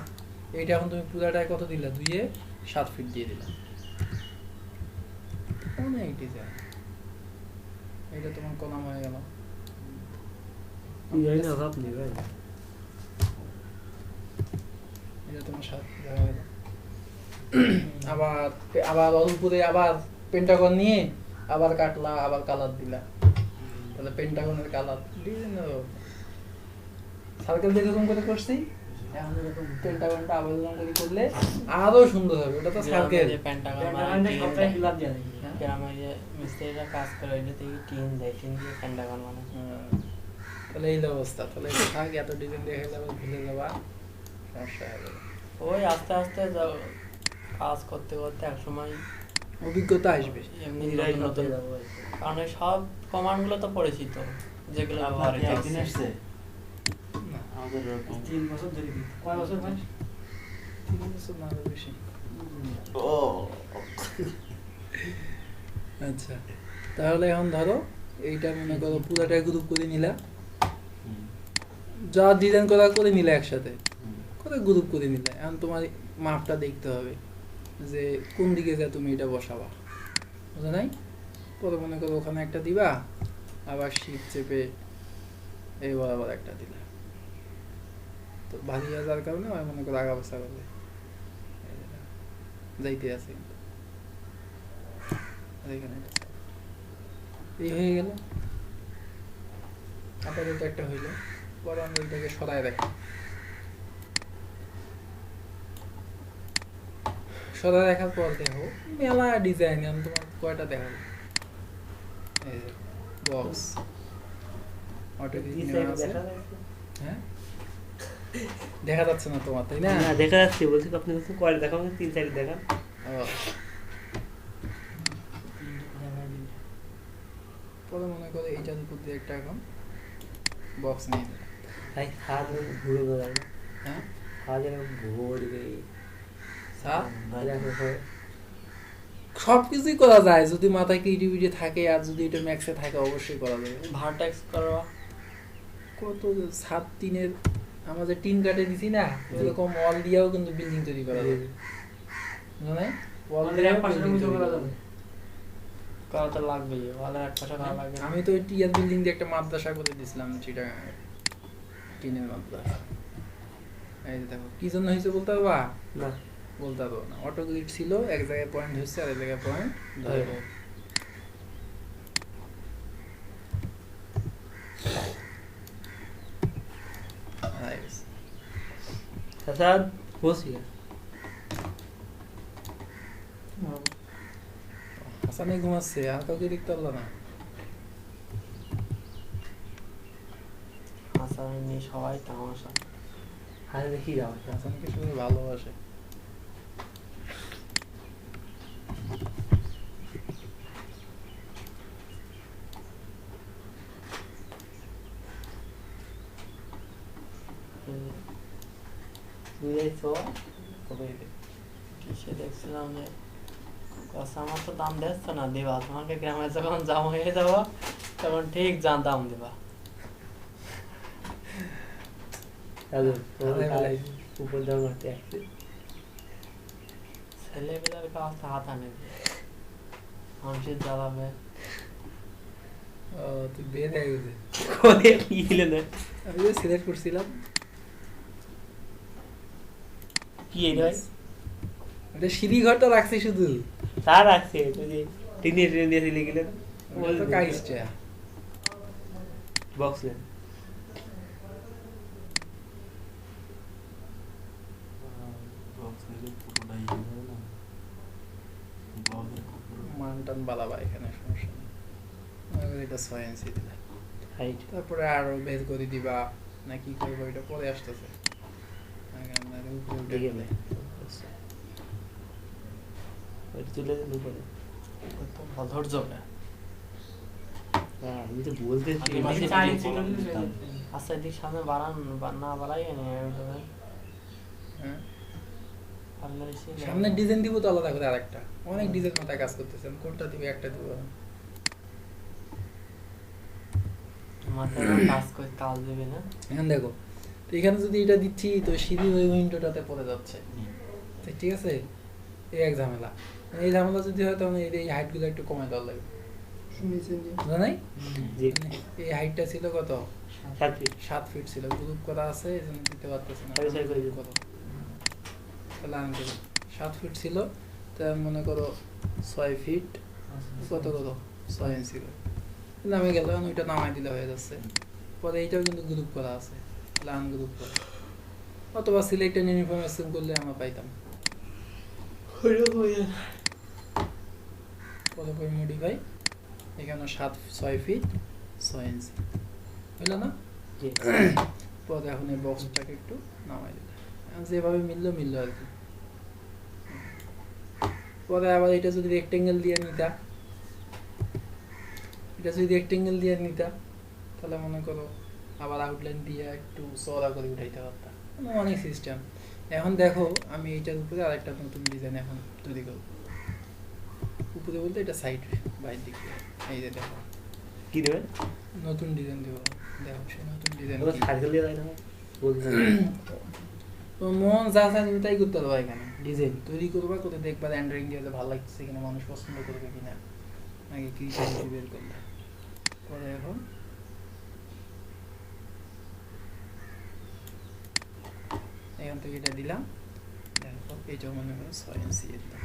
এইটা এখন তুমি পুরাটায় কত দিলা? 2.7 ফিট দিয়ে দিলা, অনেক ডিজাইন। এটা তোমার কলাম হয়ে গেল। ডিজাইন অভাব নেই ভাই। এটা তোমার সাথে দেখা গেল। আবার আবার উপরে আবার পেন্টাগন নিয়ে আবার কাটলা, আবার কালার দিলা, তাহলে পেন্টাগনের কালার ডিজাইন সার্কেল যেরকম করে করছি, এখন এরকম পেন্টাগনটা আবার এরকম করে করলে আরো সুন্দর হবে। ওটা তো সার্কেল, পেন্টাগন পেন্টাগনটা সবটাই ফিল আপ দেয়া থাকে। গ্রামে যে মিস্ত্রিরা কাজ করে ওইটা থেকে টিন দেয়, টিন দিয়ে পেন্টাগন মানে। তাহলে এই অবস্থা। তাহলে এটা থাক, এত ডিজাইন দেখে গেলে আবার ভুলে যাবা, সমস্যা হবে। ওই আস্তে আস্তে কাজ করতে করতে এক সময় অভিজ্ঞতা আসবে। এমনি ডিজাইন নতুন নতুন, হতে যাবো আর কি। কারণ এই সব কমান্ডগুলো তো পরিচিত, যেগুলো আপনার কি ব্যবহারিত একদিন আছে। আসছে? না, আমাদের এরকম 3 বছর ধরে দিই। কয় বছর ভাই? 3 বছর না আরো বেশি। ও আচ্ছা, তাহলে এখন ধরো এইটা মনে করো পুরাটা গ্রুপ করে নিলা, হুম, যা ডিজাইন করা করে নিলা একসাথে হুম। করে গ্রুপ করে নিলা। এখন তোমার মাপটা দেখতে হবে যে কোন দিকে যা তুমি এটা বসাবা, বুঝো নাই? পরে মনে করো ওখানে একটা দিবা, আবার শীত চেপে এই বরাবর একটা দিলা, তো ভারী যাওয়ার কারণে আমার মনে করো আগা বসা করবে। যাইতে আছে আর এখানে এই হয়ে গেল আপাতত একটা হইল পরে আমরা এটাকে সরাই রাখি সরাই রাখার পর দেখো মেলা ডিজাইন আমি তোমার কয়টা দেখাবো এই বক্স অটো হ্যাঁ দেখা যাচ্ছে না তোমার তাই না না দেখা যাচ্ছে বলছি আপনি বলছেন কয়টা দেখাবো 3-4 দেখান পরে মনে করে এইটার উপর দিয়ে একটা এখন বক্স নিয়ে নিলাম ভাই হাত ঘুরে যায় না হ্যাঁ হাত যেন ঘুরে গই স্যার দেখো সবকিছুই করা যায় যদি মাথায় ক্রিয়েটিভিটি থাকে আর যদি এটা ম্যাক্সে থাকে অবশ্যই করা যাবে ভার্টেক্স করবা কত 7-3-এর আমরা যে টিন কাটে দিছি না এরকম ওয়াল দিয়েও কিন্তু বিল্ডিং তৈরি করা যাবে মানে ওয়াল দিয়ে করা তো লাগবেই ওয়ালের এক পাশে করা লাগবে আমি তো টিয়ার বিল্ডিং দিয়ে একটা মাদ্রাসা করে দিয়েছিলাম যেটা টিনের মাদ্রাসা এই যে দেখো কি জন্য হয়েছে বলতে পারবা না বলতে পারবো না অটো গ্রিড ছিল এক জায়গায় পয়েন্ট হচ্ছে আর এক জায়গায় পয়েন্ট ধরবো আচ্ছা বসি হাসানে ঘুমাচ্ছে আর কাউকে দেখতে পারলো না হাসান নিয়ে সবাই তামাশা হাতে দেখি দাও হাসানকে সবাই ভালোবাসে কিসে দেখছিলাম যে আমার তো দাম দিচ্ছ না দিবা তোমাকে গ্রামে যখন জাম হয়ে যাবো তখন ঠিক দাম দিবা উপর দাম মারতে আসছে ছেলেবেলার কাজ হাত আনে মানুষের জ্বালাবে তুই বিয়ে দেয় গেছে কোনে লিখলে না আমি যে সিলেক্ট করছিলাম কি এই ভাই এটা সিঁড়ি ঘরটা রাখছি শুধু তার আছে তুই যে টিনে দিয়ে লিখলে ওটা তো কাইসটা বক্স নেন বক্স নিলে পুরোটাই ইয়ে হবে না ব্লগের পুরো মানটান বালাবা এখানে সমস্যা নেই এটা 6 ইঞ্চি দিলে হাইট তারপরে আরো বের করে দিবা না কি করবো এটা পরে আসতেছে আগে আপনার উপরে উঠে দেখে গেলে ওইটা তুলে দেন উপরে তো অধৈর্য না হ্যাঁ আমি তো বলতেছি আচ্ছা এদিক সামনে বাড়ান না বাড়াই হ্যাঁ আপনার সামনে ডিজাইন দিব তো আলাদা করে আরেকটা অনেক ডিজাইন মাথায় কাজ করতেছেন কোনটা দিবে একটা দিব মাথায় কাজ করে কাজ দেবে না এখন দেখো তো এখানে যদি এটা দিচ্ছি তো সিঁড়ি ওই উইন্ডোটাতে পড়ে যাচ্ছে তো ঠিক আছে এই এক ঝামেলা এই ঝামেলা যদি হয় তখন এই হাইটগুলো একটু কমাই দেওয়া লাগবে নিচে নিয়ে বুঝা নাই জি এই হাইটটা ছিল কত 7 ফিট 7 ফিট ছিল গ্রুপ করা আছে এই জন্য দিতে পারতেছে না সরি, সরি, সরি। কত তাহলে আমি দেবো 7 ফিট ছিল তো আমি মনে করো 6 ফিট কত 6 ইঞ্চি ছিল নামে গেল ওইটা নামাই দিলে হয়ে যাচ্ছে পরে এইটাও কিন্তু গ্রুপ করা আছে তাহলে আনগ্রুপ করা অথবা সিলেক্টেড ইনফরমেশন করলে আমরা পাইতাম কত করে মডিফাই এখানে 6 ফিট 6 ইঞ্চি বুঝলো না জি পরে এখন এই বক্সটাকে একটু নামাই দিলে যেভাবে মিললো আর কি পরে আবার এটা যদি রেক্টেঙ্গেল দিয়ে নিতা তাহলে মনে করো আবার আউটলাইন দিয়ে একটু চওড়া করে উঠাইতে পারতাম অনেক সিস্টেম এখন দেখো আমি এইটার উপরে আরেকটা নতুন ডিজাইন এখন তৈরি করবো উপরে বলতে এটা সাইড বাইরের দিকে এই যে দেখো কি দেবেন নতুন ডিজাইন দেবো দেখো সেই নতুন ডিজাইন ওটা সার্কেল দিয়ে দেয় না বলছেন তো মন যা চায় তুমি তাই করতে পারবা এখানে ডিজাইন তৈরি করবা করে দেখবা অ্যান্ড্রয়েড দিয়ে ভালো লাগছে কিনা মানুষ পছন্দ করবে কিনা নাকি কি বের করলে পরে এখন এখান থেকে এটা দিলাম এইটাও মনে করো 6 ইঞ্চি এর দাম।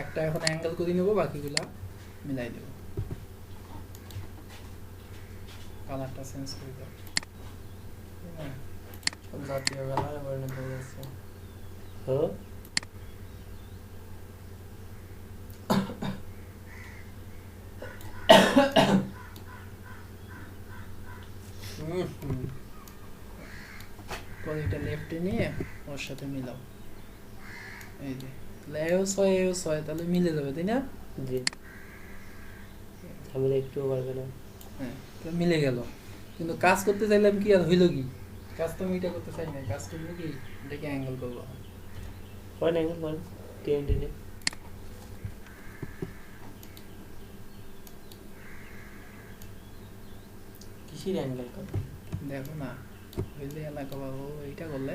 একটা এখন অ্যাঙ্গেল করে নেবো, বাকিগুলা মিলাই দেবো। কালারটা চেঞ্জ করে দাও। হ্যাঁ, সব জাতীয় কালারে পরিণত হয়ে যাচ্ছে। ও পরে এটা লেফটে নিয়ে ওর সাথে মিলাও। এই যে তাহলে এও 6 এও 6, তাহলে মিলে যাবে, তাই না? জি ঝামেলা একটু পারবে না। হ্যাঁ, তাহলে মিলে গেল। কিন্তু কাজ করতে চাইলাম কি আর হইল কি? কাজ তো আমি এটা করতে চাই না, কাজ করবো কি এটাকে অ্যাঙ্গেল করবো। কয় না বল টেন টেনে কিসের অ্যাঙ্গেল করবে? দেখো না, হইলে এলাকা বাবু এইটা করলে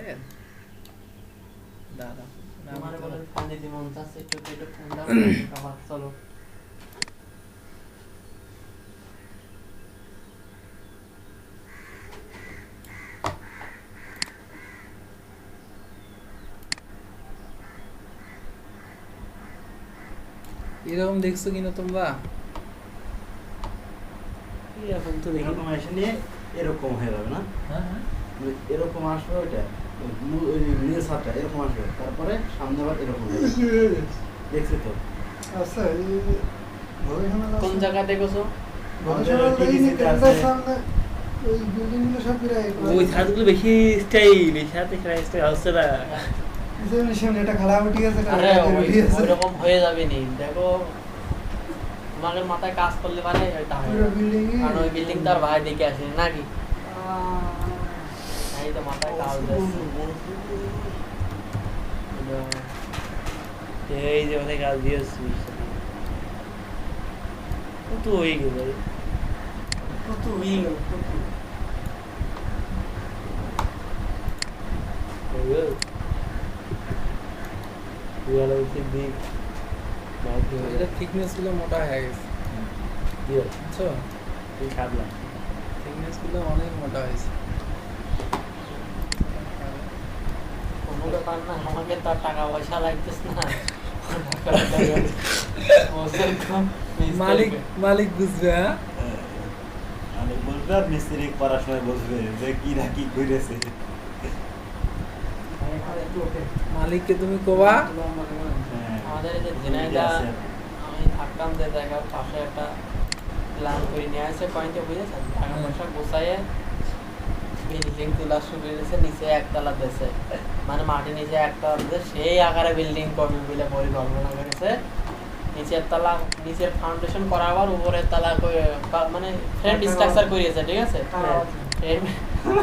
দাদা না, আমি আমার তো- বলেন পানি দিয়ে মন চাচ্ছে একটু একটু ঠান্ডা খাবার চলো। এরকম দেখছো কিনা তোমরা? এরকম তো দেখি এরকম এসে নিয়ে এরকম হয়ে যাবে না, হ্যাঁ হ্যাঁ, মানে এরকম আসবে ওইটা, ওই নিচের ছাদটা এরকম আসবে, তারপরে সামনে আবার এরকম হবে। দেখছি তো আচ্ছা, এই গবেষণা কোন জায়গায় দেখেছো? গবেষণা টিভি লাইনে সিতে ক্যাম্পাস আছে। সামনে ওই বিল্ডিং গুলো সব প্রায় ওই ছাদগুলো বেশি স্টাইল, এই ছাদে স্টাইল হচ্ছে না। সামনে এটা খাড়া উঠি আছে, আরে ওইরকম হয়ে যাবে নি, দেখো তোমাদের মাথায় কাজ করলে পারে এটা হয় না। বিল্ডিং কারণ ওই বিল্ডিং তার ভাই দেখে আসেনি নাকি? এই তো মাথায় কাজ দিচ্ছে। এই যে অনেক কাজ দিয়েছি তো হয়ে গেল কত হয়ে গেল কত। এটা থিকনেস গুলো মোটা হয়ে গেছে, বুঝছো? থিকনেস গুলো অনেক মোটা হয়েছে। কোনো ব্যাপার না, আমাকে তো আর টাকা পয়সা লাগতেছে না। মালিক মালিক বুঝবে। হ্যাঁ, মানে বুঝবে আর মিস্ত্রি করার সময় বুঝবে যে কি না কি করেছে। মালিককে তুমি কোবা। হ্যাঁ, আমাদের এই যে বুদ্ধি ঝিনাইদা আছে। আমি থাকতাম যে জায়গার পাশে একটা প্ল্যান করে নিয়ে আসছে পয়েন্টে, বুঝেছেন? টাকা পয়সা গোছাইয়ে বিল্ডিং তোলা শুরু করেছে, নিচে একতলা দিয়েছে, মানে মাটি নিচে একতলা দিয়েছে, সেই আকারে বিল্ডিং করবে বলে পরিকল্পনা করেছে। নিচের তলা, নিচের ফাউন্ডেশন করা, আবার উপরের তলা মানে ফ্রেম স্ট্রাকচার করিয়েছে, ঠিক আছে?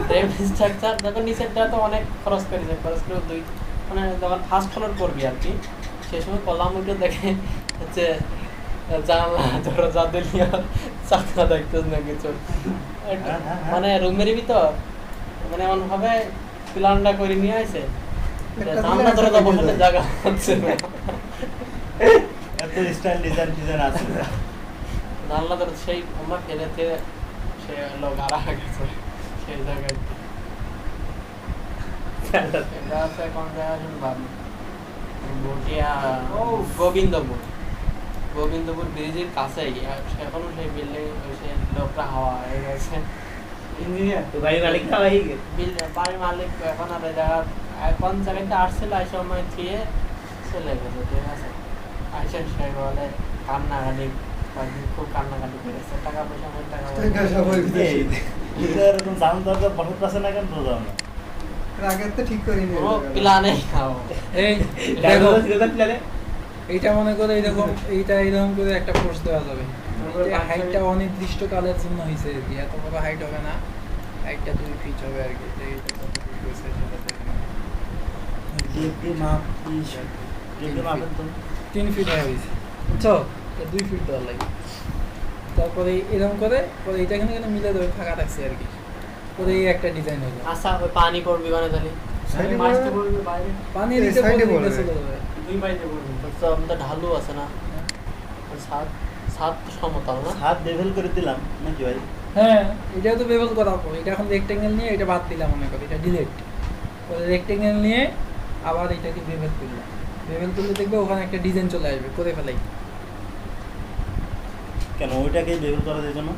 ফ্রেম স্ট্রাকচার দেখো, নিচেরটা তো অনেক খরচ করেছে, খরচ করে দুই মানে যখন ফার্স্ট ফ্লোর করবি আর কি, সে সময় কলাম উঠে দেখে হচ্ছে জানলা দরজা দিলিয়া চাকা দেখতেছ না কিছু, মানে রুমের ভিতর মানে এমন ভাবে প্ল্যানটা করে নিয়ে আসে, জানলা দরজা বসাতে জায়গা হচ্ছে না। এত স্টাইল ডিজাইন আছে। জানলা দরজা সেই আমার ফেলেতে সে লোক আড়া গেছে সেই জায়গায়। এটা আছে কোন জায়গায় শুনবাম, বটিয়া গোবিন্দপুর, গোবিন্দপুর ব্রিজের কাছে এখনো সেই বিল্ডিং, সেই লোকটা হাওয়া হয়ে গেছে। ইঞ্জিনিয়ার তো ভাই মালিক না ভাই বাড়ির মালিক এখন আর এই জায়গা এখন জায়গাতে আসছিল, এই সময় দিয়ে চলে গেছে, ঠিক আছে? আসেন সে বলে কান্নাকাটি, কয়েকদিন খুব কান্নাকাটি করেছে, টাকা পয়সা অনেক টাকা এরকম দাম দরকার বসত আছে না কেন বুঝলাম না। আগে তো ঠিক করিনি। ও প্ল্যানে খাও। এই দেখো, এইটা মনে করে এরকম, এইটা এরকম করে একটা পোস্ট দেওয়া যাবে। হাইটটা অনির্দিষ্ট কালের জন্য হয়েছে আর কি, এত বড় হাইট হবে না, হাইটটা 2 ফিট হবে আর কি। এইটা কতটুকু হয়েছে সেটা দেখে নাও। টিপি মাপ টিপি মাপেন তো 3 ফিট হয়েছে, বুঝছো? 2 ফিট দেওয়া লাগে। তারপরে এরকম করে পরে এটা এখানে এখানে মিলে দেবে, ফাঁকা থাকছে আর কি। পরে এই একটা ডিজাইন হলো। আচ্ছা ওই পানি পড়বি মানে তাহলে সাইডে মাছটা পড়বে বাইরে, পানি এই দিতে সাইডে পড়বে, পড়বে। চলে যাবে। দুই বাইরে পড়বে, তো আমাদের ঢালু আছে না, ওই ছাদ ছাদ তো সমতল না। হাত লেভেল করে দিলাম নাকি ভাই? হ্যাঁ, এটাও তো বেবল করা হবে। এটা এখন রেক্টেঙ্গেল নিয়ে এটা বাদ দিলাম মনে করি, এটা ডিলিট করে রেক্টেঙ্গেল নিয়ে আবার এটাকে বেভেল করলাম, বেভেল করলে দেখবে ওখানে একটা ডিজাইন চলে আসবে, করে ফেলাই। কেন ওইটাকে লেভেল করা যেত না?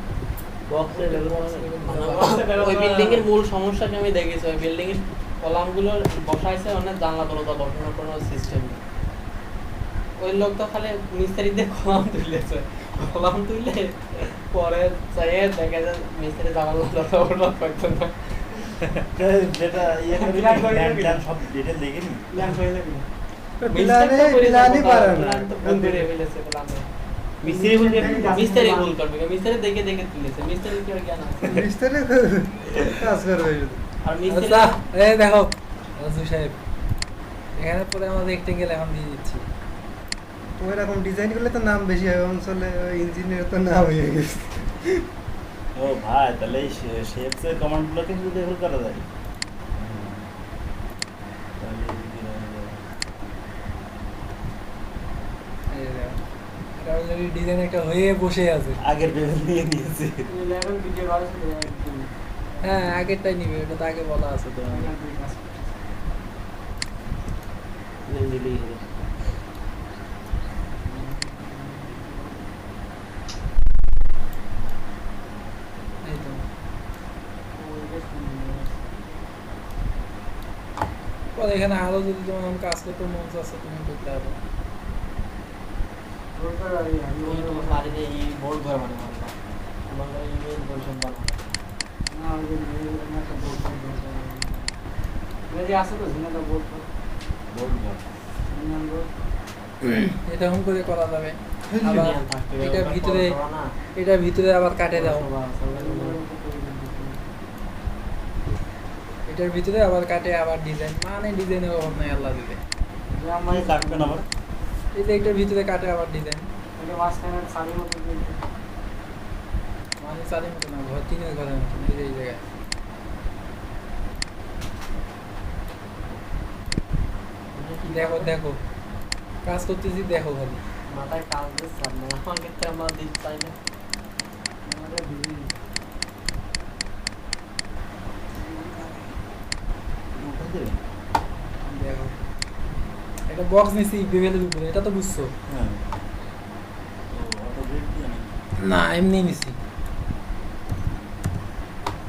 বক্সে লেভেল ওই বিল্ডিং এর মূল সমস্যাটা আমি দেখেছি, ওই বিল্ডিং এর কলামগুলো বসাইছে অনেক জানলা দরজা বসানোর কোনো সিস্টেম নেই। ওই লোক তো খালি মিস্ত্রি দিয়ে কলাম তুলেছে, কলাম তুলে পরে চাইয়ে দেখে যে মিস্ত্রি জানলা দরজা ওটা পারতো না। যেটা ইয়ে করে Plan করে plan- দিবি। plan সব ডিটেল দেখিনি। প্ল্যান হয়ে যাবে না। প্লানই পারে না। প্ল্যান তো ভুল করে ফেলেছে প্ল্যানে। মিস্ত্রি বলতে মিস্ত্রি ভুল করবে, মিস্ত্রি দেখে দেখে তুলেছে, মিস্ত্রি কি আর জ্ঞান আছে? মিস্ত্রি কাজ করবে শুধু। আর মিস্ত্রি আচ্ছা, এই দেখো রাজু সাহেব, এখানে পরে আমরা রেক্টেঙ্গেল এখন দিয়ে দিচ্ছি। ওই রকম ডিজাইন করলে তো নাম বেশি হবে অঞ্চলে, ওই ইঞ্জিনিয়ার তো নাম হয়ে গেছে। ও ভাই, তাহলে এই শেপস এর কমান্ড গুলোকে শুধু লেভেল করা যায়। তাহলে এদিকে রয়ে যাবে। এই দেখো, এটা অলরেডি ডিজাইন একটা হয়ে বসে আছে। আগের লেভেল নিয়ে নিয়েছি। লেভেল ভিডিও ভালো ছিল একদম। হ্যাঁ, আগেরটাই নিবে, এটা তো আগে বলা আছে তো। দিলেই হলো। এই তো পরে এখানে আরো যদি তোমার কাজ করতে মন চাচ্ছে তুমি করতে পারো। ওই তো বাড়িতে এই বোর্ড ঘর বানাবো আমরা, আমরা ইমেল ভার্সন বানাবো। বোর্ড ঘর। এটা হুম করে করা যাবে। আবার Union থাকতে হবে, এটা ওটা ভিতরে, করো না। এটা ভিতরে আবার কাটে দাও, এটার ভিতরে আবার কাটে আবার ডিজাইন, মানে ডিজাইনের অভাব নাই আল্লাহ দিলে। কি কাটবেন আবার? এই যে এটার ভিতরে কাটে আবার ডিজাইন, মানে চালের মতো না, ঘর টিনের ঘরের মতো, এই যে এই জায়গায়। দেখো দেখো কাজ করতেছি, দেখো খালি। মাথায় কাজ দিচ্ছে আপনার, আমাকে তো আমরা দিতে চাই না। উঠে দেবে? দেখো এটা বক্স নিছি বেবেলের উপরে, এটা তো বুঝছো হ্যাঁ। ও, অটো গ্রিড দিয়ে নাকি? না, এমনি নিছি,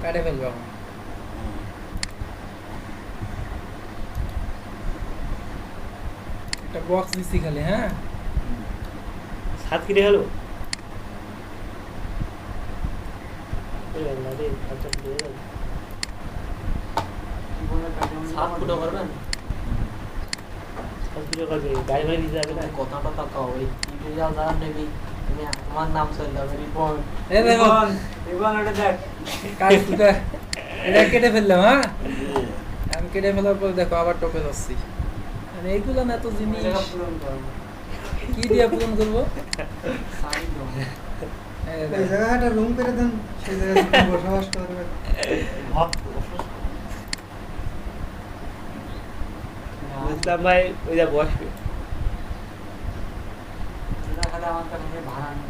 কাটে ফেলবো এখন। হুম। একটা বক্স নিছি খালি। হ্যাঁ, সাত কিনে হলো ওই আল্লাহ রে, আচ্ছা দিয়ে দাও। 7 ফুটো করবেন? সাত কিলো কাজে গাড়ি ভাড়া দিতে যাবে না। তুমি কথাটা তো কও, এই টিভিটা যারা নেবি, তুমি আমার নাম চলে যাবে রিপন। এই দেখো কাট ফুটা, এটা কেটে ফেললাম। হ্যাঁ, আমি কেটে ফেলার পর দেখো আবার টপে যাচ্ছি। মানে এইগুলো না এত জিনিস কি দিয়ে পূরণ করবো? এই এই দেখো। জায়গায় একটা রুম করে দেন, সেই জায়গায় বসবাস করবে। ভাব, বুঝলাম ভাই, ওই যা বসবে।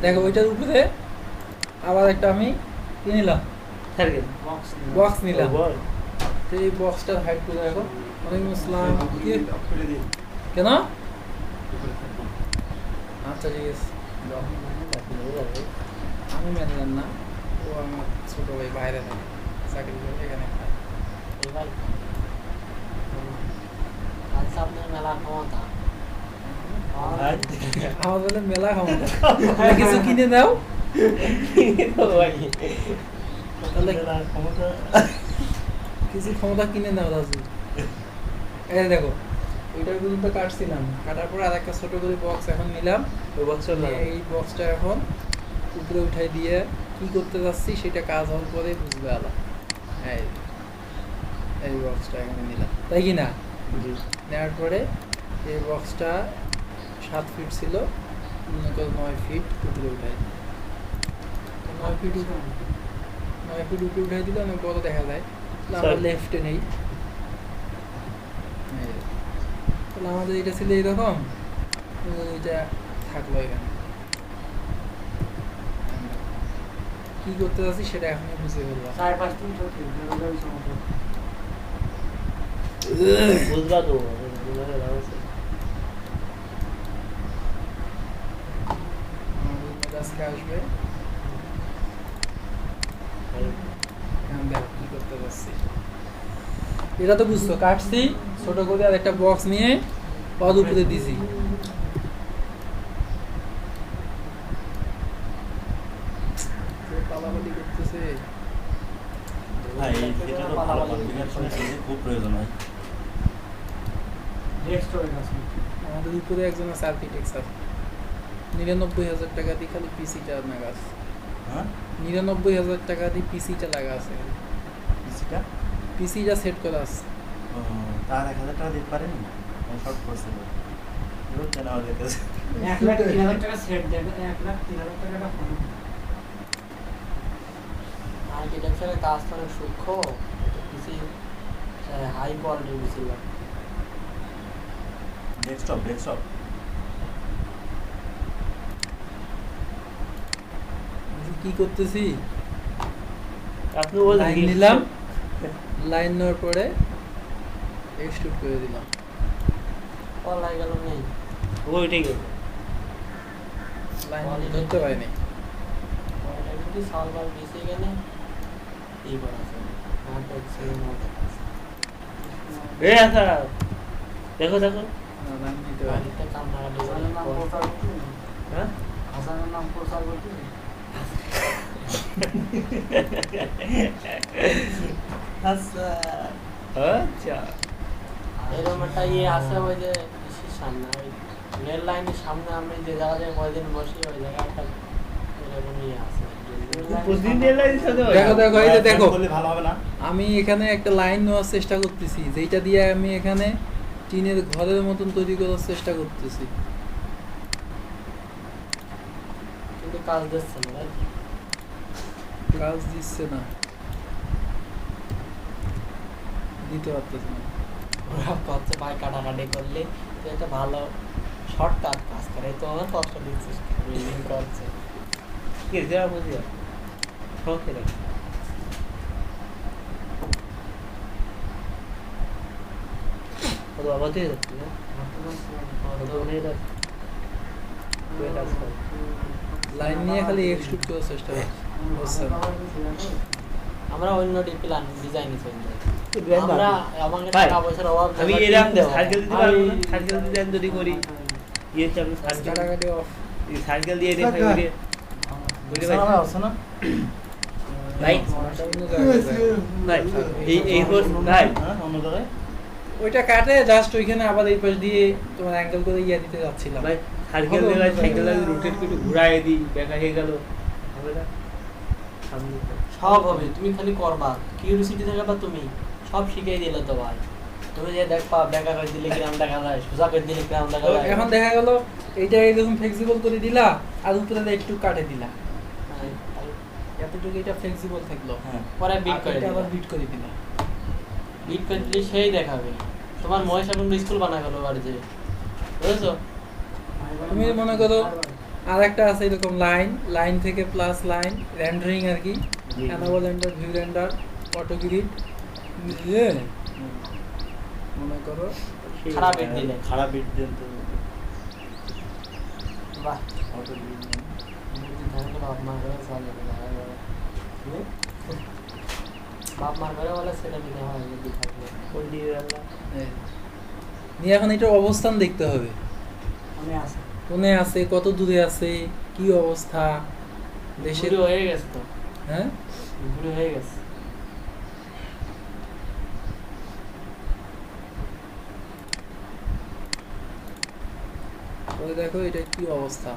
দেখো ওইটার উপরে আবার একটা আমি কি নিলাম, সার্কেল বক্স নিলাম। বল তো এই বক্সটার হাইট করে দেখো। ওয়ালাইকুম আসসালাম। কি কেন? আচ্ছা ঠিক আছে, যাও। আমি ম্যানেজার না, ও আমার ছোট ভাই, বাইরে থাকে, চাকরি করে এখানে খায়। এই ভাই আচ্ছা, আপনার মেলা ক্ষমতা। ভাই। আমার বলে মেলা ক্ষমতা, তুমি কিছু কিনে দাও, তাহলে ক্ষমতা। কিছু ক্ষমতা কিনে দাও রাজু। এই দেখো ওইটার পর্যন্ত কাটছিলাম, কাটার পর আর একটা ছোট করে বক্স এখন নিলাম। ওই বক্স এই বক্সটা এখন উপরে উঠাই দিয়ে কি করতে যাচ্ছি সেটা কাজ হওয়ার পরে বুঝবে আলা। এই এই বক্সটা এখানে নিলাম, তাই কি না? নেওয়ার পরে এই বক্সটা 7 ফিট ছিল, মনে করো 9 ফিট উপরে উঠাই, 9 ফিট 9 ফিট উপরে উঠাই দিলে অনেক বড় দেখা যায়। তাহলে আমরা লেফটে নেই, তাহলে আমাদের এটা ছিল এইরকম, এটা থাকলো এখানে। কি করতে যাচ্ছি সেটা এখনই বুঝে ফেললাম। বুঝবা তো বিমানের দাম আছে। আজকে আসবে দেখো কি করতে পারছি। এটা তো বুঝছো, কাটছি ছোট করে আর একটা বক্স নিয়ে পদ উপরে দিছি। পালাপালি করতেছে। ভাই এটা তো ভালো কনফিগারেশনের সাথে খুব প্রয়োজন হয়। নেক্সট হয়ে গেছে আমাদের উপরে একজন আছে আর্কিটেকচার, ৯৯,০০০ টাকা দিয়ে খালি পিসিটা লাগাস। হ্যাঁ ৯৯,০০০ টাকা দিয়ে পিসিটা লাগা আছে, পিসিটা পিসিটা সেট করা আছে। তার ১,০০০ টাকা দিতে পারেনি, শর্ট করছিল রোজ জানা আমাদের কাছে। 1,03,000 টাকা সেট দেন, 1,03,000 টাকাটা ফোন। আর্কিটেকচারের কাজ তো অনেক সূক্ষ্ম, পিসি হাই কোয়ালিটির পিসি লাগে। ডেস্কটপ কি করতেছি, আপনি বলেন লাইন কি? নিলাম, লাইন নেওয়ার পরে এক্সট্রুড করে দিলাম। পলাই গেল নেই, ওইটাই গেল। লাইন ধরতে পারিনি। পলাই যদি সালবার পিসি গেলে এই করা আছে আর দেখছি না। এ আচ্ছা দেখো না, লাইন নিতে পারিনি। বাড়িতে কামড়া হাসানের নাম প্রচার করতে, হ্যাঁ হাসানের নাম প্রচার করতে। আচ্ছা আচ্ছা এরকম একটা ইয়ে আছে ওই যে পিসির সামনে, ওই রেল লাইনের সামনে আমি যে জায়গায় কয়দিন বসি ওই জায়গায় একটা এরকম ইয়ে আছে। প্রতিদিন এলাইন সাথে হয়। দেখো দেখো, এই যে দেখো, করলে ভালো হবে না? আমি এখানে একটা লাইন নেওয়ার চেষ্টা করতেছি, যেটা দিয়ে আমি এখানে টিনের ঘরের মতন তৈরি করার চেষ্টা করতেছি, কিন্তু কাজ দিচ্ছে না, তাই তো? কাজ দিচ্ছে না, দিতে পারতেছে না। ওরা হচ্ছে ভাই কাটাকাটি করলে তো এটা ভালো শর্টকাট কাজ করে, তো আমার কষ্ট দিচ্ছিস বিল্ডিং করছে। কি যা বুঝি ওকে রে ও বাবা তুই যাচ্ছিস না তো নেই রে তুই কাজ কর লাইন নিয়ে খালি এক্সট্রুড করার চেষ্টা করছি। আমরা অন্য প্ল্যান ডিজাইন তুই ব্র্যান্ড আমরা আমাদের ভাই, টাকা পয়সার অভাব আমি নেই, এরকম দেবো। সাইকেল দিতে পারবো না সাইকেল ডিজাইন যদি করি ইয়ে চাপ সাইকেল কাটাকাটি অফ। সাইকেল দিয়ে দেখাই ওরে বুঝতে বিছানা ভাই আছে না? ভাই ওটা অন্য জায়গায় যায়। ভাই এই কোর্স ভাই হ্যাঁ, অন্য জায়গায়? ওইটা কাটে জাস্ট ওইখানে আবার এই পাশ দিয়ে তোমার অ্যাঙ্গেল করে ইয়ে দিতে যাচ্ছিলাম। ভাই সাইকেল দিয়ে সাইকেল রোটেট করে ঘুরাই দিই দেখা হয়ে গেল হবে না সামনে সব হবে, তুমি খালি করবা, কিউরিসিটি থাকবা, তুমি সব শিখিয়ে দিলে তো ভাই। তুমি যে দেখবা দেখা করে দিলে কিরাম দেখা যায়, সোজা করে দিলে কিরাম দেখা তো যায়। এখন দেখা গেল এইটা এরকম ফ্লেক্সিবল করে দিলা আর উপরে একটু কাটে দিলা, হ্যাঁ, এতটুকু এটা ফ্লেক্সিবল থাকলো, হ্যাঁ। পরে বিট আর করে এটা আবার দিলে, বিট করে দিলা। বিট করে দিলে সেই দেখাবে। তোমার মহেশ এখন স্কুল বানা গেল বাড়িতে, বুঝেছো? তুমি মনে করো আর একটা আছে এরকম লাইন, লাইন থেকে প্লাস লাইন রেন্ডারিং আর কি, enable render, view render, auto grid নিয়ে মনে করো খারাপ বিট দিলে, খারাপ বিট দেন তো বাহ, অটো বিট বাপ মার করে চলে, বাপ মার করে বলে ছেলে দিতে হয় যদি থাকলে। কোন দিয়ে আল্লাহ এই। নিয়ে এখন এটার অবস্থান দেখতে হবে, মনে আছে কোনে আছে, কত দূরে আছে, কি অবস্থা দেশের। ঘুরে হয়ে গেছে তো, হ্যাঁ ঘুরে হয়ে গেছে। ওই দেখো এটা কি অবস্থা।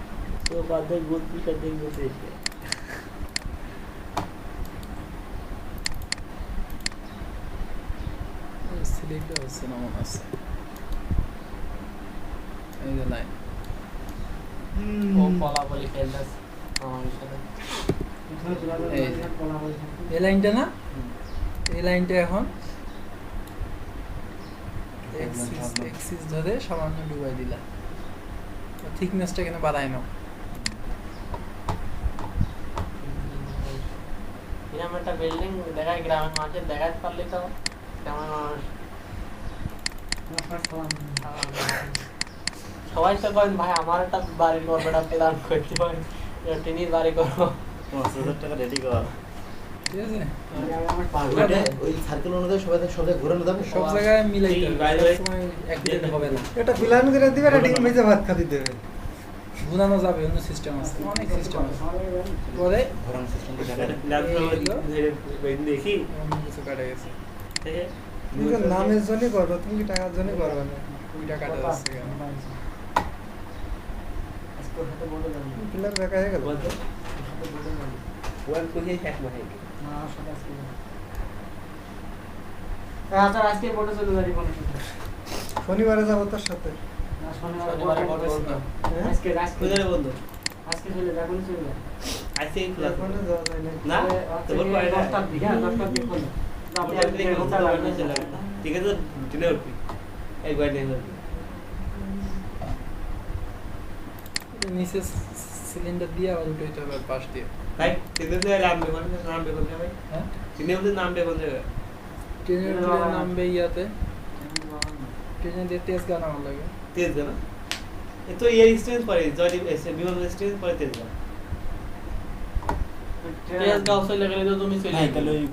তো বাদে গুলপিটা দেখবো এসে সিলেক্ট হচ্ছে না মনে আছে, এই যে লাইন। ও পলাপলি খেলতেছে আমার সাথে। এই লাইনটা না, এই লাইনটা এখন এক্সিস ধরে সামান্য ডুবাই দিলা, থিকনেসটা এখানে বাড়ায় নাও। এরকম একটা বিল্ডিং দেখায় গ্রামের মাঝে, দেখাতে পারলে তো গ্রামের মানুষ সবাই তো করেন ভাই আমার একটা বাড়ি করবে একটা প্ল্যান করতে হয় টিনির বাড়ি করবো 5000 টাকা রেডি কর। ঠিক আছে ওইটা ওই সার্কেল অনুযায়ী সবাই ঘোরানো যাবে। সব জায়গায় মিলাইতে হবে বাইরে সব সময় এক দিনে হবে না এটা প্ল্যান করে দিবে আর ডিম ভেজে ভাত খাতে দেবে গুনানো যাবে অন্য সিস্টেম আছে অনেক সিস্টেম আছে পরে ঘোরানো সিস্টেমটা দেখা যায়। প্ল্যান দেখি অন্য কিছু কাটা গেছে নিজের নামের জন্যই করবো, তুমি কি টাকার জন্য করবে না? ওইটা কাটা যাচ্ছে কেন আজকে ওর সাথে বলে যাবি প্ল্যান দেখা হয়ে গেল। বলতো ওর সাথে বলে যাবি ওয়ান কোজি এক মাহে না আমার সাথে আজকে যাবি আচ্ছা আজকে বলে চলে যাবি কোনো সাথে শনিবারে যাবো তোর সাথে। না শনিবার শনিবারে বলবো না। আজকে আজকে কোথায় বন্ধু আজকে চলে যা কোনো চলে যা আজকে ক্লাস এখন যাওয়া যায় না। না তো বল পারে 10টার দিকে 10টার দিকে করলে আপনি আপনি ঘন্টা লাগবে চলে ঠিক আছে দিনে উঠবি একবার নিয়ে যাবি নিচে সিলিন্ডার দিয়ে আবার উঠাইতে হবে পাশ দিয়ে ভাই দিনে তো নাম বের করতে ভাই হ্যাঁ দিনে তো নাম বের করতে ট্রেনের ট্রেন নামবে ইয়াতে ট্রেনে দিয়ে তেজ গান আমার লাগে তেজ না এ তো ইয়ার স্টুডেন্ট পড়ে জয় এসে বিমান স্টুডেন্ট পড়ে তেজ না তেজগাঁও চলে গেলে তো তুমি চলে হ্যাঁ যাবে। তাহলে ওই